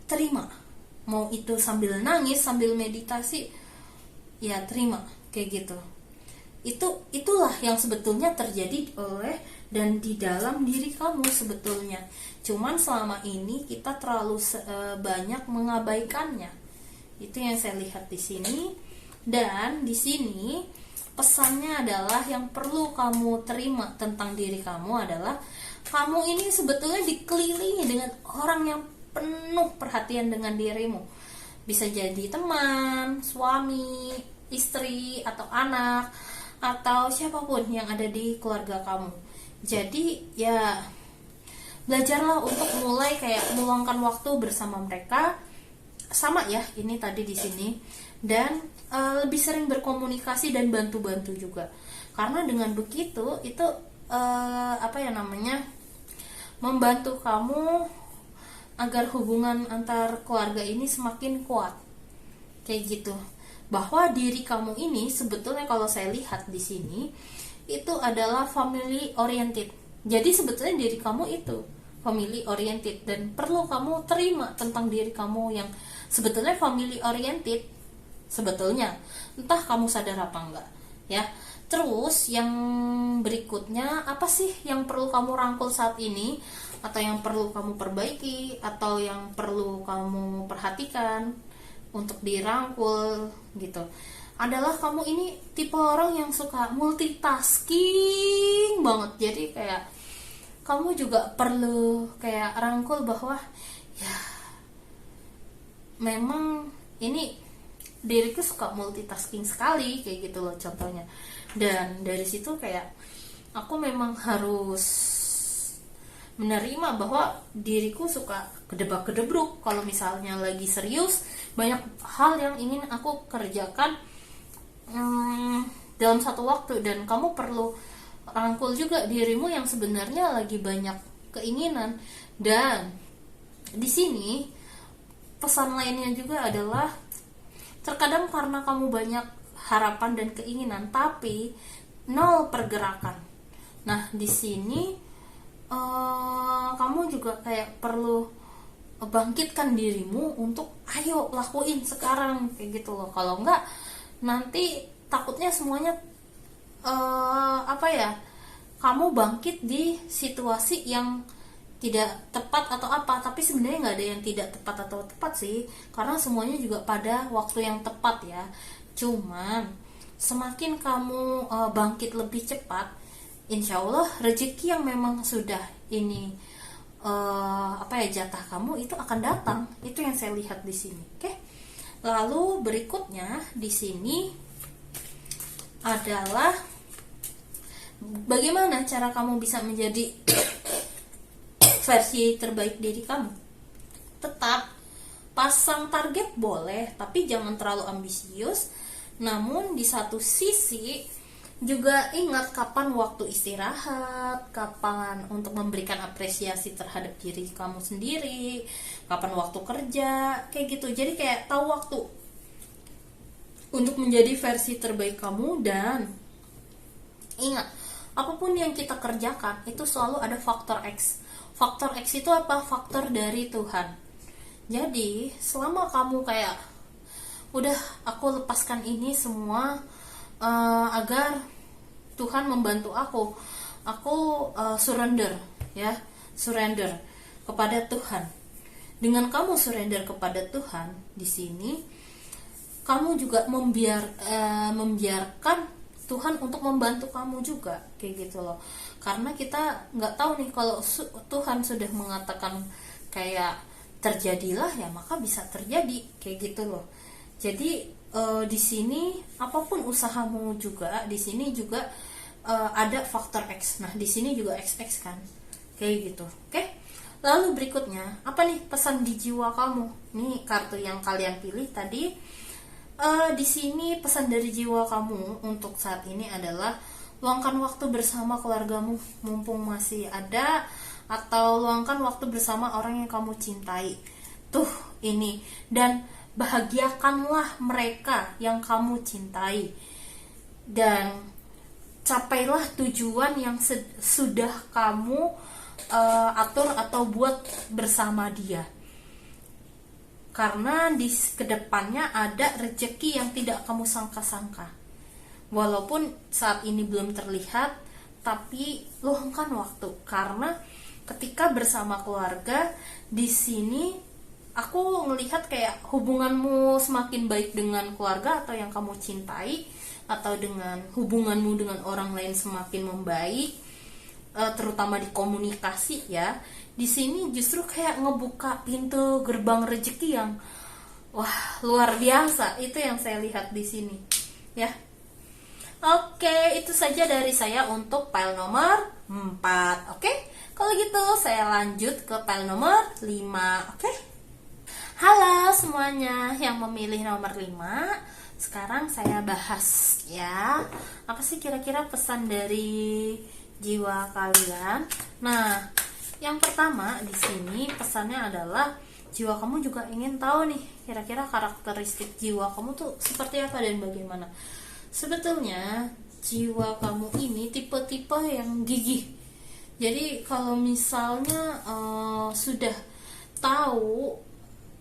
A: terima. Mau itu sambil nangis, sambil meditasi, ya terima, kayak gitu. Itulah yang sebetulnya terjadi dan di dalam diri kamu sebetulnya. Cuman selama ini kita terlalu banyak mengabaikannya. Itu yang saya lihat di sini. Dan di sini pesannya adalah yang perlu kamu terima tentang diri kamu adalah kamu ini sebetulnya dikelilingi dengan orang yang penuh perhatian dengan dirimu. Bisa jadi teman, suami, istri, atau anak, atau siapapun yang ada di keluarga kamu. Jadi ya belajarlah untuk mulai kayak meluangkan waktu bersama mereka, sama ya ini tadi di sini, dan lebih sering berkomunikasi dan bantu-bantu juga. Karena dengan begitu itu membantu kamu agar hubungan antar keluarga ini semakin kuat, kayak gitu. Bahwa diri kamu ini sebetulnya kalau saya lihat di sini itu adalah family oriented. Jadi sebetulnya diri kamu itu family oriented, dan perlu kamu terima tentang diri kamu yang sebetulnya family oriented sebetulnya, entah kamu sadar apa enggak ya. Terus yang berikutnya, apa sih yang perlu kamu rangkul saat ini, atau yang perlu kamu perbaiki, atau yang perlu kamu perhatikan untuk dirangkul gitu, adalah kamu ini tipe orang yang suka multitasking banget. Jadi kayak kamu juga perlu kayak rangkul bahwa ya memang ini diriku suka multitasking sekali kayak gitu loh contohnya. Dan dari situ kayak aku memang harus menerima bahwa diriku suka gedebak-gedebruk. Kalau misalnya lagi serius, banyak hal yang ingin aku kerjakan dalam satu waktu, dan kamu perlu rangkul juga dirimu yang sebenarnya lagi banyak keinginan. Dan di sini pesan lainnya juga adalah, terkadang karena kamu banyak harapan dan keinginan tapi nol pergerakan. Nah, di sini kamu juga kayak perlu bangkitkan dirimu untuk ayo lakuin sekarang kayak gitu loh. Kalau enggak nanti takutnya semuanya kamu bangkit di situasi yang tidak tepat atau apa. Tapi sebenarnya nggak ada yang tidak tepat atau tepat sih, karena semuanya juga pada waktu yang tepat ya. Cuman semakin kamu bangkit lebih cepat, insya Allah rezeki yang memang sudah ini jatah kamu itu akan datang. Itu yang saya lihat di sini. Oke. Lalu berikutnya di sini adalah bagaimana cara kamu bisa menjadi versi terbaik diri kamu. Tetap pasang target boleh, tapi jangan terlalu ambisius. Namun di satu sisi juga ingat kapan waktu istirahat, kapan untuk memberikan apresiasi terhadap diri kamu sendiri, kapan waktu kerja, kayak gitu. Jadi kayak tahu waktu untuk menjadi versi terbaik kamu. Dan ingat, apapun yang kita kerjakan itu selalu ada faktor X. Faktor X itu apa? Faktor dari Tuhan. Jadi selama kamu kayak udah, aku lepaskan ini semua agar Tuhan membantu aku surrender ya, surrender kepada Tuhan. Dengan kamu surrender kepada Tuhan, di sini kamu juga membiarkan Tuhan untuk membantu kamu juga kayak gitu loh. Karena kita nggak tahu nih, kalau Tuhan sudah mengatakan kayak terjadilah ya, maka bisa terjadi kayak gitu loh. Jadi di sini apapun usahamu juga, di sini juga ada faktor X. Nah, di sini juga XX kan, kayak gitu. Oke. Lalu berikutnya apa nih pesan di jiwa kamu? Nih kartu yang kalian pilih tadi. Di sini pesan dari jiwa kamu untuk saat ini adalah luangkan waktu bersama keluargamu mumpung masih ada, atau luangkan waktu bersama orang yang kamu cintai. Tuh ini, dan bahagiakanlah mereka yang kamu cintai, dan capailah tujuan yang sudah kamu atur atau buat bersama dia. Karena di kedepannya ada rezeki yang tidak kamu sangka-sangka. Walaupun saat ini belum terlihat, tapi luangkan waktu. Karena ketika bersama keluarga, di sini aku melihat kayak hubunganmu semakin baik dengan keluarga atau yang kamu cintai, atau dengan hubunganmu dengan orang lain semakin membaik, terutama di komunikasi ya. Di sini justru kayak ngebuka pintu gerbang rezeki yang wah, luar biasa. Itu yang saya lihat di sini ya. Oke, itu saja dari saya untuk file nomor 4. Oke, kalau gitu saya lanjut ke file nomor 5. Oke. Halo semuanya yang memilih nomor 5. Sekarang saya bahas ya, apa sih kira-kira pesan dari jiwa kalian. Nah, yang pertama di sini pesannya adalah jiwa kamu juga ingin tahu nih kira-kira karakteristik jiwa kamu tuh seperti apa dan bagaimana. Sebetulnya jiwa kamu ini tipe-tipe yang gigih, Jadi kalau misalnya sudah tahu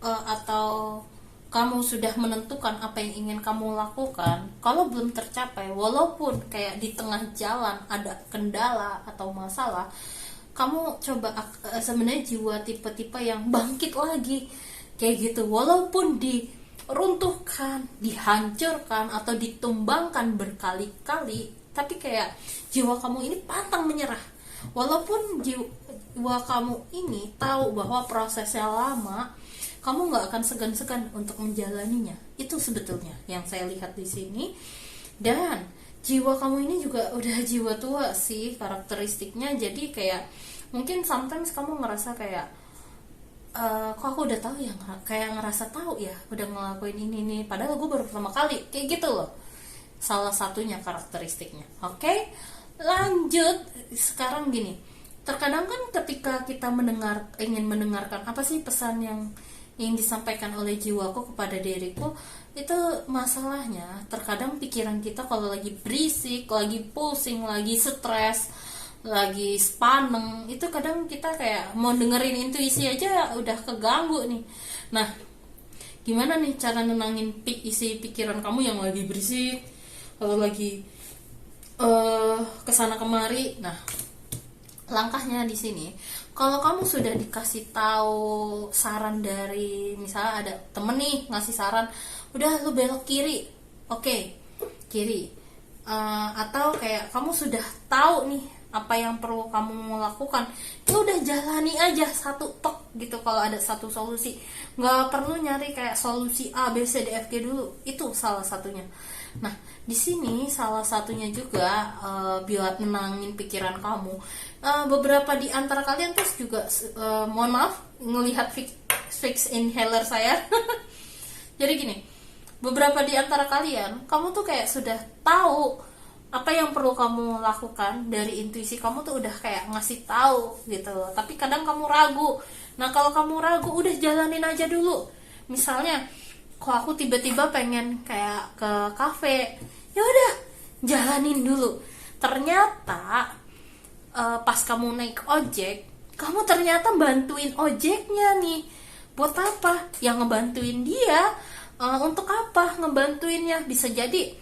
A: atau kamu sudah menentukan apa yang ingin kamu lakukan, kalau belum tercapai, walaupun kayak di tengah jalan ada kendala atau masalah, kamu coba sebenarnya jiwa tipe-tipe yang bangkit lagi kayak gitu, walaupun diruntuhkan, dihancurkan atau ditumbangkan berkali-kali, tapi kayak jiwa kamu ini pantang menyerah. Walaupun jiwa kamu ini tahu bahwa prosesnya lama, kamu nggak akan segan-segan untuk menjalaninya. Itu sebetulnya yang saya lihat di sini. Dan jiwa kamu ini juga udah jiwa tua sih karakteristiknya. Jadi kayak mungkin sometimes kamu ngerasa kayak kok aku udah tahu ya, kayak ngerasa tahu ya udah ngelakuin ini nih, padahal gue baru pertama kali, kayak gitu loh. Salah satunya karakteristiknya. Oke, lanjut. Sekarang gini, terkadang kan ketika kita ingin mendengarkan apa sih pesan yang disampaikan oleh jiwaku kepada diriku, itu masalahnya terkadang pikiran kita kalau lagi berisik, lagi pusing, lagi stres, lagi sepaneng, itu kadang kita kayak mau dengerin intuisi aja udah keganggu nih. Nah, gimana nih cara nenangin isi pikiran kamu yang lagi berisik, kalau lagi kesana kemari? Nah, langkahnya di sini, kalau kamu sudah dikasih tahu saran dari, misalnya ada temen nih ngasih saran, udah lu belok kiri, oke, kiri. Atau kayak kamu sudah tahu nih apa yang perlu kamu lakukan, ya udah jalani aja satu tok gitu. Kalau ada satu solusi, nggak perlu nyari kayak solusi A B C D F G dulu. Itu salah satunya. Nah, di sini salah satunya juga biar nenangin pikiran kamu. Beberapa di antara kalian tuh juga mohon maaf ngelihat fix inhaler saya. Jadi gini, beberapa di antara kalian, kamu tuh kayak sudah tahu apa yang perlu kamu lakukan, dari intuisi kamu tuh udah kayak ngasih tahu gitu, tapi kadang kamu ragu. Nah, kalau kamu ragu, udah jalanin aja dulu. Misalnya, kok aku tiba-tiba pengen kayak ke kafe, ya udah jalanin dulu. Ternyata pas kamu naik ojek, kamu ternyata bantuin ojeknya nih. Buat apa? Yang ngebantuin dia untuk apa ngebantuinnya? Bisa jadi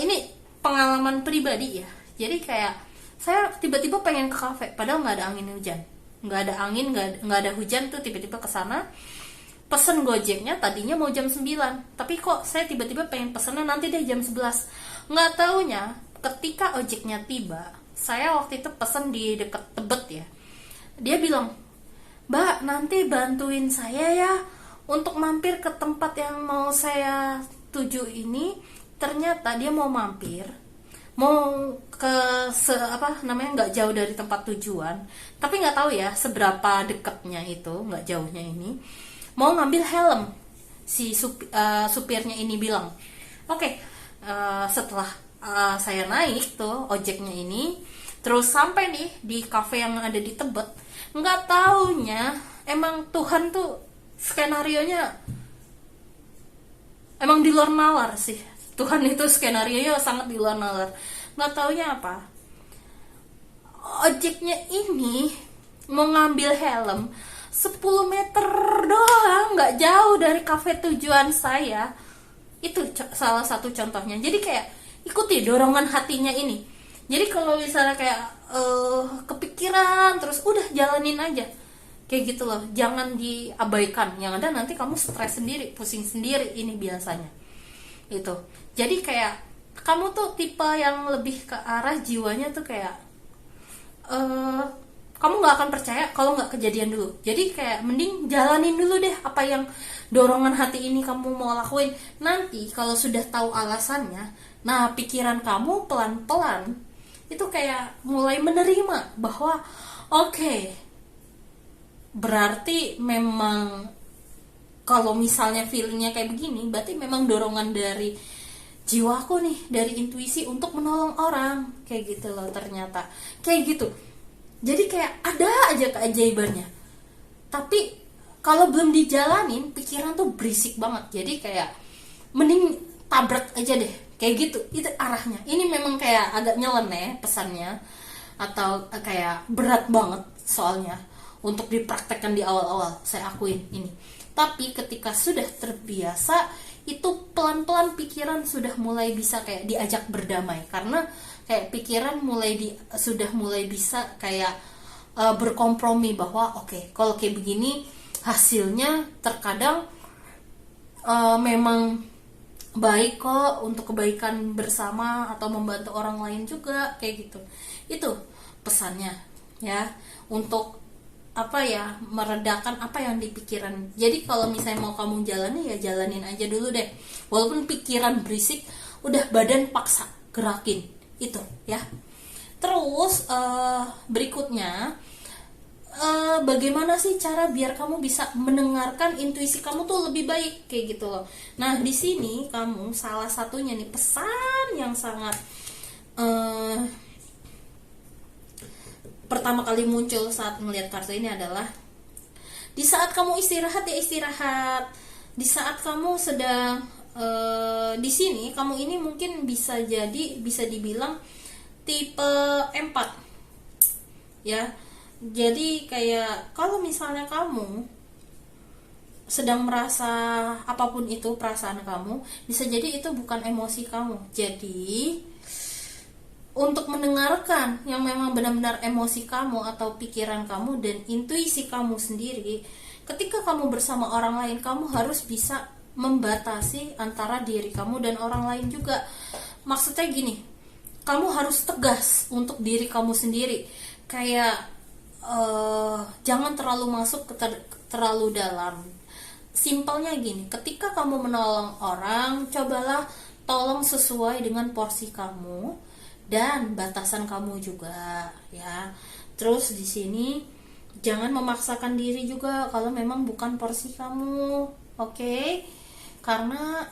A: ini pengalaman pribadi ya. Jadi kayak saya tiba-tiba pengen ke kafe, padahal nggak ada angin hujan, nggak ada angin, nggak ada hujan tuh, tiba-tiba ke sana. Pesen Gojeknya tadinya mau jam 9, tapi kok saya tiba-tiba pengen pesennya nanti deh jam 11. Nggak taunya ketika ojeknya tiba, saya waktu itu pesen di deket Tebet ya. Dia bilang, "Mbak, nanti bantuin saya ya untuk mampir ke tempat yang mau saya tuju ini." Ternyata dia mau mampir, mau ke nggak jauh dari tempat tujuan, tapi nggak tahu ya seberapa dekatnya itu, nggak jauhnya ini. Mau ngambil helm, si supirnya ini bilang, oke, setelah saya naik tuh ojeknya ini, terus sampai nih di kafe yang ada di Tebet, nggak taunya emang Tuhan tuh skenarionya emang di luar nalar sih. Tuhan itu skenario sangat di luar nalar. Nggak taunya apa, ojeknya ini mau ngambil helm 10 meter doang, nggak jauh dari kafe tujuan saya. Itu salah satu contohnya. Jadi kayak ikuti dorongan hatinya ini. Jadi kalau misalnya kayak kepikiran terus, udah jalanin aja kayak gitu loh. Jangan diabaikan, yang ada nanti kamu stres sendiri, pusing sendiri ini biasanya itu. Jadi kayak kamu tuh tipe yang lebih ke arah jiwanya tuh kayak kamu nggak akan percaya kalau nggak kejadian dulu. Jadi kayak mending jalanin dulu deh apa yang dorongan hati ini kamu mau lakuin. Nanti kalau sudah tahu alasannya, nah pikiran kamu pelan-pelan itu kayak mulai menerima bahwa oke, berarti memang kalau misalnya feelingnya kayak begini, berarti memang dorongan dari jiwaku nih, dari intuisi untuk menolong orang, kayak gitu loh. Ternyata kayak gitu. Jadi kayak ada aja keajaibannya, tapi kalau belum dijalanin, pikiran tuh berisik banget. Jadi kayak mending tabrak aja deh, kayak gitu. Itu arahnya. Ini memang kayak agak nyeleneh pesannya, atau kayak berat banget soalnya untuk dipraktekkan di awal-awal, saya akuin ini. Tapi ketika sudah terbiasa, itu pelan-pelan pikiran sudah mulai bisa kayak diajak berdamai, karena kayak pikiran sudah mulai bisa kayak berkompromi bahwa oke, kalau kayak begini hasilnya terkadang memang baik kok untuk kebaikan bersama atau membantu orang lain juga, kayak gitu. Itu pesannya ya, untuk meredakan apa yang di pikiran. Jadi kalau misalnya mau kamu jalani, ya jalanin aja dulu deh, walaupun pikiran berisik, udah badan paksa gerakin itu ya. Terus berikutnya, bagaimana sih cara biar kamu bisa mendengarkan intuisi kamu tuh lebih baik, kayak gitu loh. Nah di sini kamu salah satunya nih, pesan yang sangat pertama kali muncul saat melihat kartu ini adalah, di saat kamu istirahat ya istirahat, di saat kamu sedang di sini, kamu ini mungkin bisa dibilang tipe 4 ya. Jadi kayak kalau misalnya kamu sedang merasa apapun itu perasaan kamu, bisa jadi itu bukan emosi kamu. Jadi untuk mendengarkan yang memang benar-benar emosi kamu atau pikiran kamu dan intuisi kamu sendiri, ketika kamu bersama orang lain, kamu harus bisa membatasi antara diri kamu dan orang lain juga. Maksudnya gini, kamu harus tegas untuk diri kamu sendiri, kayak jangan terlalu masuk terlalu dalam. Simpelnya gini, ketika kamu menolong orang, cobalah tolong sesuai dengan porsi kamu dan batasan kamu juga ya. Terus di sini jangan memaksakan diri juga kalau memang bukan porsi kamu, oke? Karena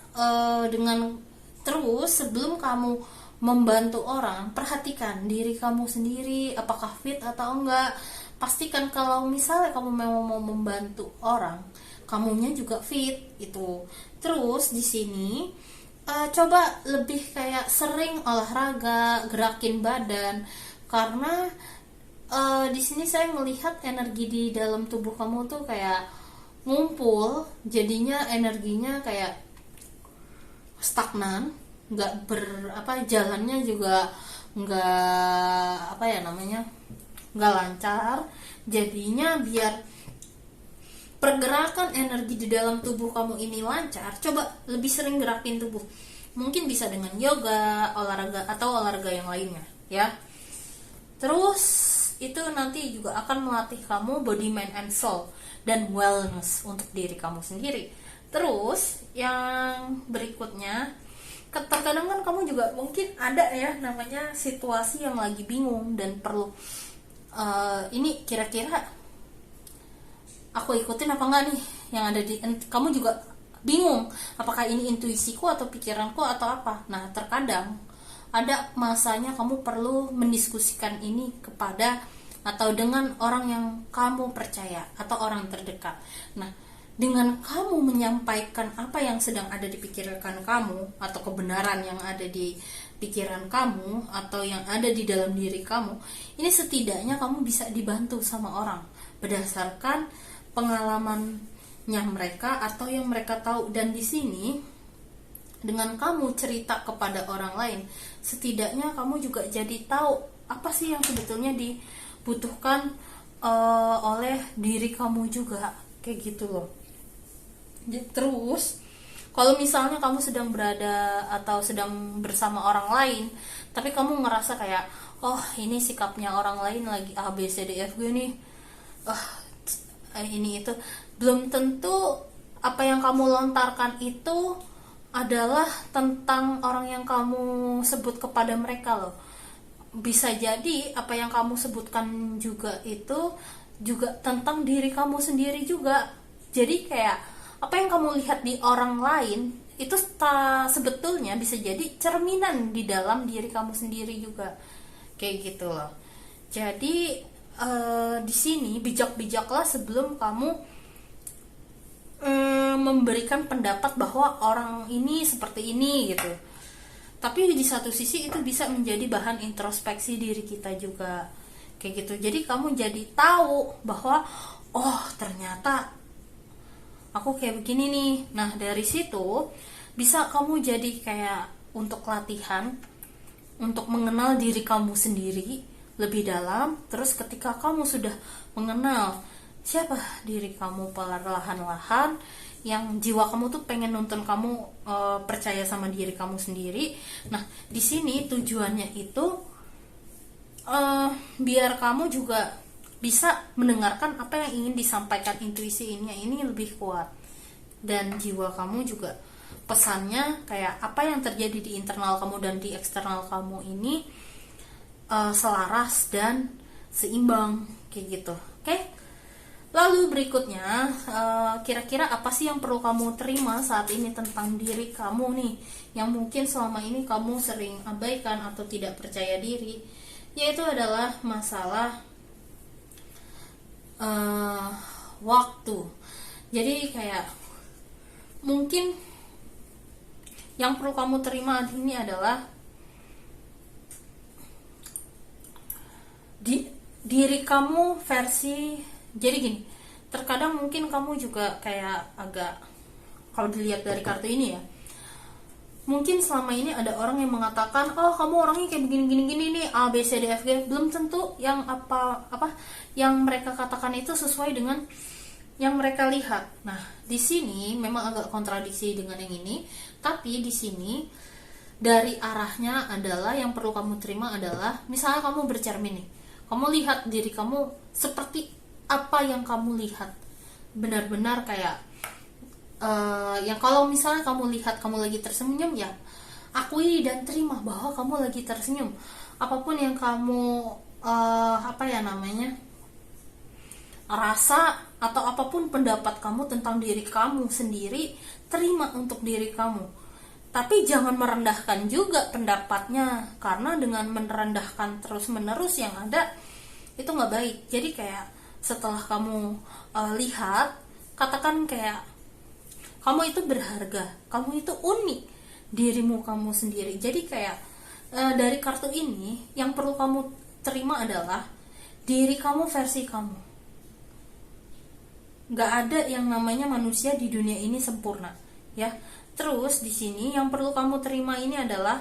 A: dengan terus sebelum kamu membantu orang, perhatikan diri kamu sendiri apakah fit atau enggak. Pastikan kalau misalnya kamu memang mau membantu orang, kamunya juga fit itu. Terus di sini coba lebih kayak sering olahraga, gerakin badan, karena di sini saya melihat energi di dalam tubuh kamu tuh kayak ngumpul, jadinya energinya kayak stagnan, jalannya juga nggak lancar. Jadinya biar pergerakan energi di dalam tubuh kamu ini lancar, coba lebih sering gerakin tubuh. Mungkin bisa dengan yoga, olahraga yang lainnya ya. Terus itu nanti juga akan melatih kamu body, mind, and soul dan wellness untuk diri kamu sendiri. Terus yang berikutnya, terkadang kan kamu juga mungkin ada ya namanya situasi yang lagi bingung dan perlu ini kira-kira aku ikutin apa enggak nih yang ada di, kamu juga bingung apakah ini intuisiku atau pikiranku atau apa. Nah terkadang ada masanya kamu perlu mendiskusikan ini kepada atau dengan orang yang kamu percaya atau orang terdekat. Nah dengan kamu menyampaikan apa yang sedang ada di pikiran kamu atau kebenaran yang ada di pikiran kamu atau yang ada di dalam diri kamu, ini setidaknya kamu bisa dibantu sama orang berdasarkan pengalamannya mereka atau yang mereka tahu. Dan di sini dengan kamu cerita kepada orang lain, setidaknya kamu juga jadi tahu apa sih yang sebetulnya dibutuhkan oleh diri kamu juga, kayak gitu loh. Terus kalau misalnya kamu sedang berada atau sedang bersama orang lain, tapi kamu ngerasa kayak, oh ini sikapnya orang lain lagi A, B, C, D, F, G nih, ini itu, belum tentu apa yang kamu lontarkan itu adalah tentang orang yang kamu sebut kepada mereka loh. Bisa jadi apa yang kamu sebutkan juga itu juga tentang diri kamu sendiri juga. Jadi kayak apa yang kamu lihat di orang lain itu sebetulnya bisa jadi cerminan di dalam diri kamu sendiri juga, kayak gitu loh. Jadi di sini bijak-bijaklah sebelum kamu memberikan pendapat bahwa orang ini seperti ini gitu. tapi di satu sisi itu bisa menjadi bahan introspeksi diri kita juga, kayak gitu. Jadi kamu jadi tahu bahwa oh ternyata aku kayak begini nih. Nah dari situ bisa kamu jadi kayak untuk latihan untuk mengenal diri kamu sendiri lebih dalam. Terus ketika kamu sudah mengenal siapa diri kamu perlahan-lahan, yang jiwa kamu tuh pengen nonton kamu percaya sama diri kamu sendiri. Nah di sini tujuannya itu biar kamu juga bisa mendengarkan apa yang ingin disampaikan intuisi ini lebih kuat, dan jiwa kamu juga pesannya kayak apa yang terjadi di internal kamu dan di eksternal kamu ini selaras dan seimbang, kayak gitu. Oke? Lalu berikutnya, kira-kira apa sih yang perlu kamu terima saat ini tentang diri kamu nih, yang mungkin selama ini kamu sering abaikan atau tidak percaya diri, yaitu adalah masalah waktu. Jadi kayak mungkin yang perlu kamu terima ini adalah diri kamu versi. Jadi gini, terkadang mungkin kamu juga kayak agak, kalau dilihat dari kartu ini ya, mungkin selama ini ada orang yang mengatakan, oh kamu orangnya kayak begini-gini nih, A B C D F G. Belum tentu yang apa yang mereka katakan itu sesuai dengan yang mereka lihat. Nah di sini memang agak kontradiksi dengan yang ini, tapi di sini dari arahnya adalah yang perlu kamu terima adalah, misalnya kamu bercermin nih, kamu lihat diri kamu seperti apa yang kamu lihat, benar-benar kayak yang kalau misalnya kamu lihat kamu lagi tersenyum, ya akui dan terima bahwa kamu lagi tersenyum. Apapun yang kamu rasa atau apapun pendapat kamu tentang diri kamu sendiri, terima untuk diri kamu. Tapi jangan merendahkan juga pendapatnya, karena dengan merendahkan terus-menerus yang ada itu nggak baik. Jadi kayak setelah kamu lihat, katakan kayak kamu itu berharga, kamu itu unik, dirimu kamu sendiri. Jadi kayak dari kartu ini yang perlu kamu terima adalah diri kamu versi kamu. Gak ada yang namanya manusia di dunia ini sempurna, ya. Terus di sini yang perlu kamu terima ini adalah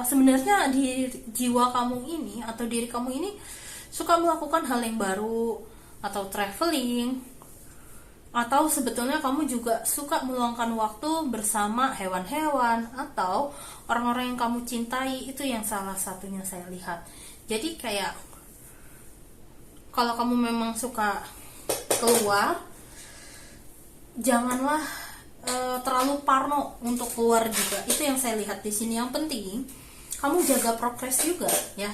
A: sebenarnya di jiwa kamu ini atau diri kamu ini suka melakukan hal yang baru, atau traveling, atau sebetulnya kamu juga suka meluangkan waktu bersama hewan-hewan atau orang-orang yang kamu cintai. Itu yang salah satunya saya lihat. Jadi kayak kalau kamu memang suka keluar, janganlah terlalu parno untuk keluar juga. Itu yang saya lihat di sini. Yang penting kamu jaga progres juga, ya.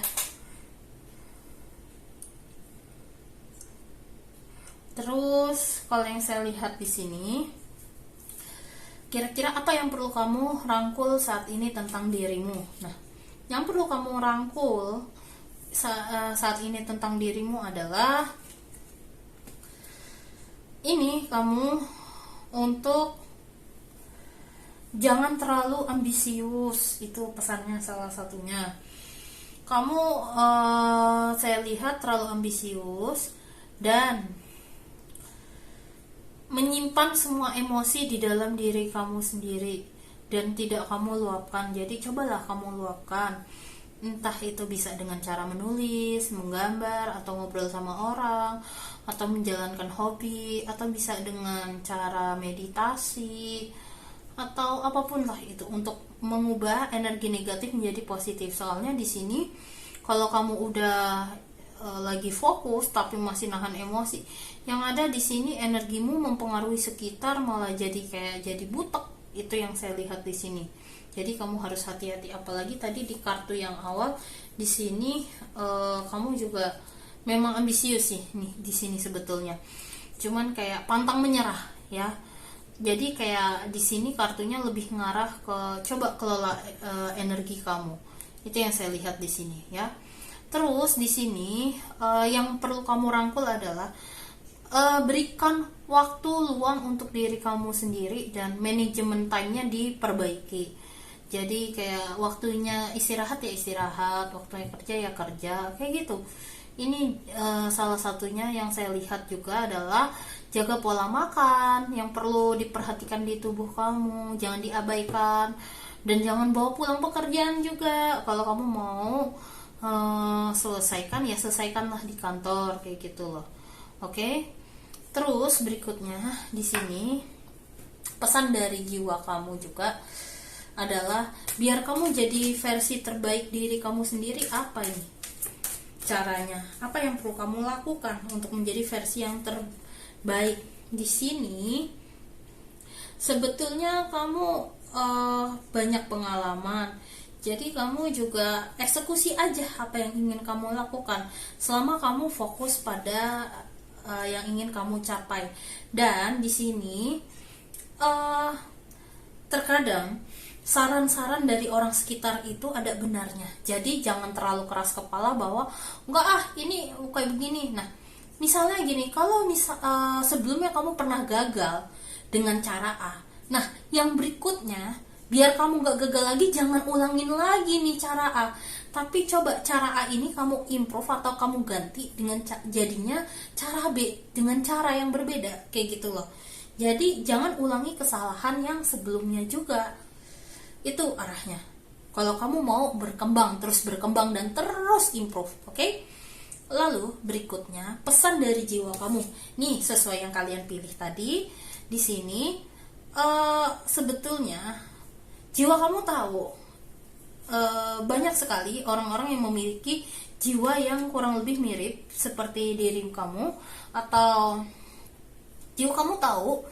A: Terus kalau yang saya lihat di sini, kira-kira apa yang perlu kamu rangkul saat ini tentang dirimu? Nah, yang perlu kamu rangkul saat ini tentang dirimu adalah ini, kamu untuk jangan terlalu ambisius. Itu pesannya salah satunya. Kamu saya lihat terlalu ambisius dan menyimpan semua emosi di dalam diri kamu sendiri dan tidak kamu luapkan. Jadi cobalah kamu luapkan, entah itu bisa dengan cara menulis, menggambar, atau ngobrol sama orang, atau menjalankan hobi, atau bisa dengan cara meditasi, atau apapun lah itu untuk mengubah energi negatif menjadi positif. Soalnya di sini kalau kamu udah lagi fokus tapi masih nahan emosi, yang ada di sini energimu mempengaruhi sekitar, malah jadi butek. Itu yang saya lihat di sini. Jadi kamu harus hati-hati. Apalagi tadi di kartu yang awal di sini kamu juga memang ambisius sih nih di sini sebetulnya. Cuman kayak pantang menyerah, ya. Jadi kayak di sini kartunya lebih ngarah ke coba kelola energi kamu. Itu yang saya lihat di sini, ya. Terus di sini yang perlu kamu rangkul adalah berikan waktu luang untuk diri kamu sendiri dan manajemen time-nya diperbaiki. Jadi kayak waktunya istirahat ya istirahat, waktunya kerja ya kerja, kayak gitu. Ini salah satunya yang saya lihat juga adalah jaga pola makan yang perlu diperhatikan di tubuh kamu, jangan diabaikan, dan jangan bawa pulang pekerjaan juga. Kalau kamu mau selesaikan ya selesaikanlah di kantor kayak gitu loh. Oke. Terus berikutnya di sini pesan dari jiwa kamu juga adalah biar kamu jadi versi terbaik diri kamu sendiri. Apa ini caranya? Apa yang perlu kamu lakukan untuk menjadi versi yang terbaik? Di sini sebetulnya kamu banyak pengalaman, jadi kamu juga eksekusi aja apa yang ingin kamu lakukan selama kamu fokus pada yang ingin kamu capai. Dan di sini terkadang saran-saran dari orang sekitar itu ada benarnya. Jadi jangan terlalu keras kepala bahwa enggak ini kayak begini. Nah, misalnya gini, kalau sebelumnya kamu pernah gagal dengan cara A. Nah, yang berikutnya biar kamu gak gagal lagi, jangan ulangin lagi nih cara A. Tapi coba cara A ini kamu improve atau kamu ganti dengan jadinya cara B dengan cara yang berbeda, kayak gitu loh. Jadi jangan ulangi kesalahan yang sebelumnya juga. Itu arahnya. Kalau kamu mau berkembang, terus berkembang dan terus improve, oke? Lalu berikutnya pesan dari jiwa kamu. Nih sesuai yang kalian pilih tadi. Di sini sebetulnya jiwa kamu tahu banyak sekali orang-orang yang memiliki jiwa yang kurang lebih mirip seperti diri kamu, atau jiwa kamu tahu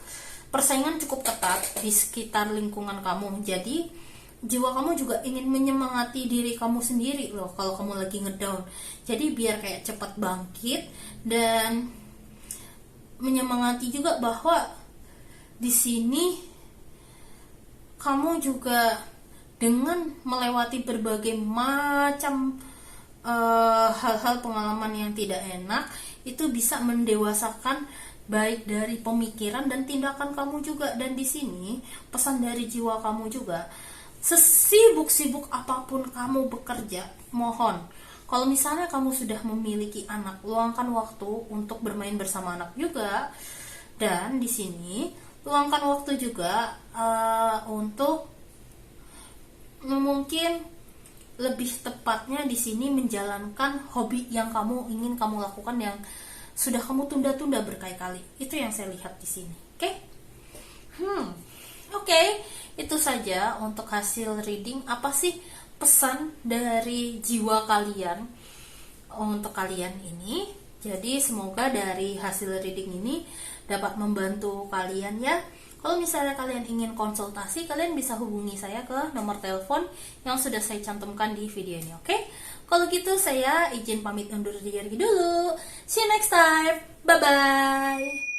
A: persaingan cukup ketat di sekitar lingkungan kamu. Jadi jiwa kamu juga ingin menyemangati diri kamu sendiri loh kalau kamu lagi ngedown. Jadi biar kayak cepat bangkit dan menyemangati juga bahwa di sini kamu juga dengan melewati berbagai macam hal-hal pengalaman yang tidak enak itu bisa mendewasakan baik dari pemikiran dan tindakan kamu juga. Dan di sini pesan dari jiwa kamu juga, sesibuk-sibuk apapun kamu bekerja, mohon kalau misalnya kamu sudah memiliki anak, luangkan waktu untuk bermain bersama anak juga. Dan di sini luangkan waktu juga untuk mungkin lebih tepatnya di sini menjalankan hobi yang kamu ingin kamu lakukan yang sudah kamu tunda-tunda berkali-kali. Itu yang saya lihat di sini. Oke? Oke, itu saja untuk hasil reading. Apa sih pesan dari jiwa kalian untuk kalian ini? Jadi semoga dari hasil reading ini dapat membantu kalian ya. Kalau misalnya kalian ingin konsultasi, kalian bisa hubungi saya ke nomor telepon yang sudah saya cantumkan di video ini, oke? Kalau gitu saya izin pamit undur diri dulu. See you next time. Bye-bye.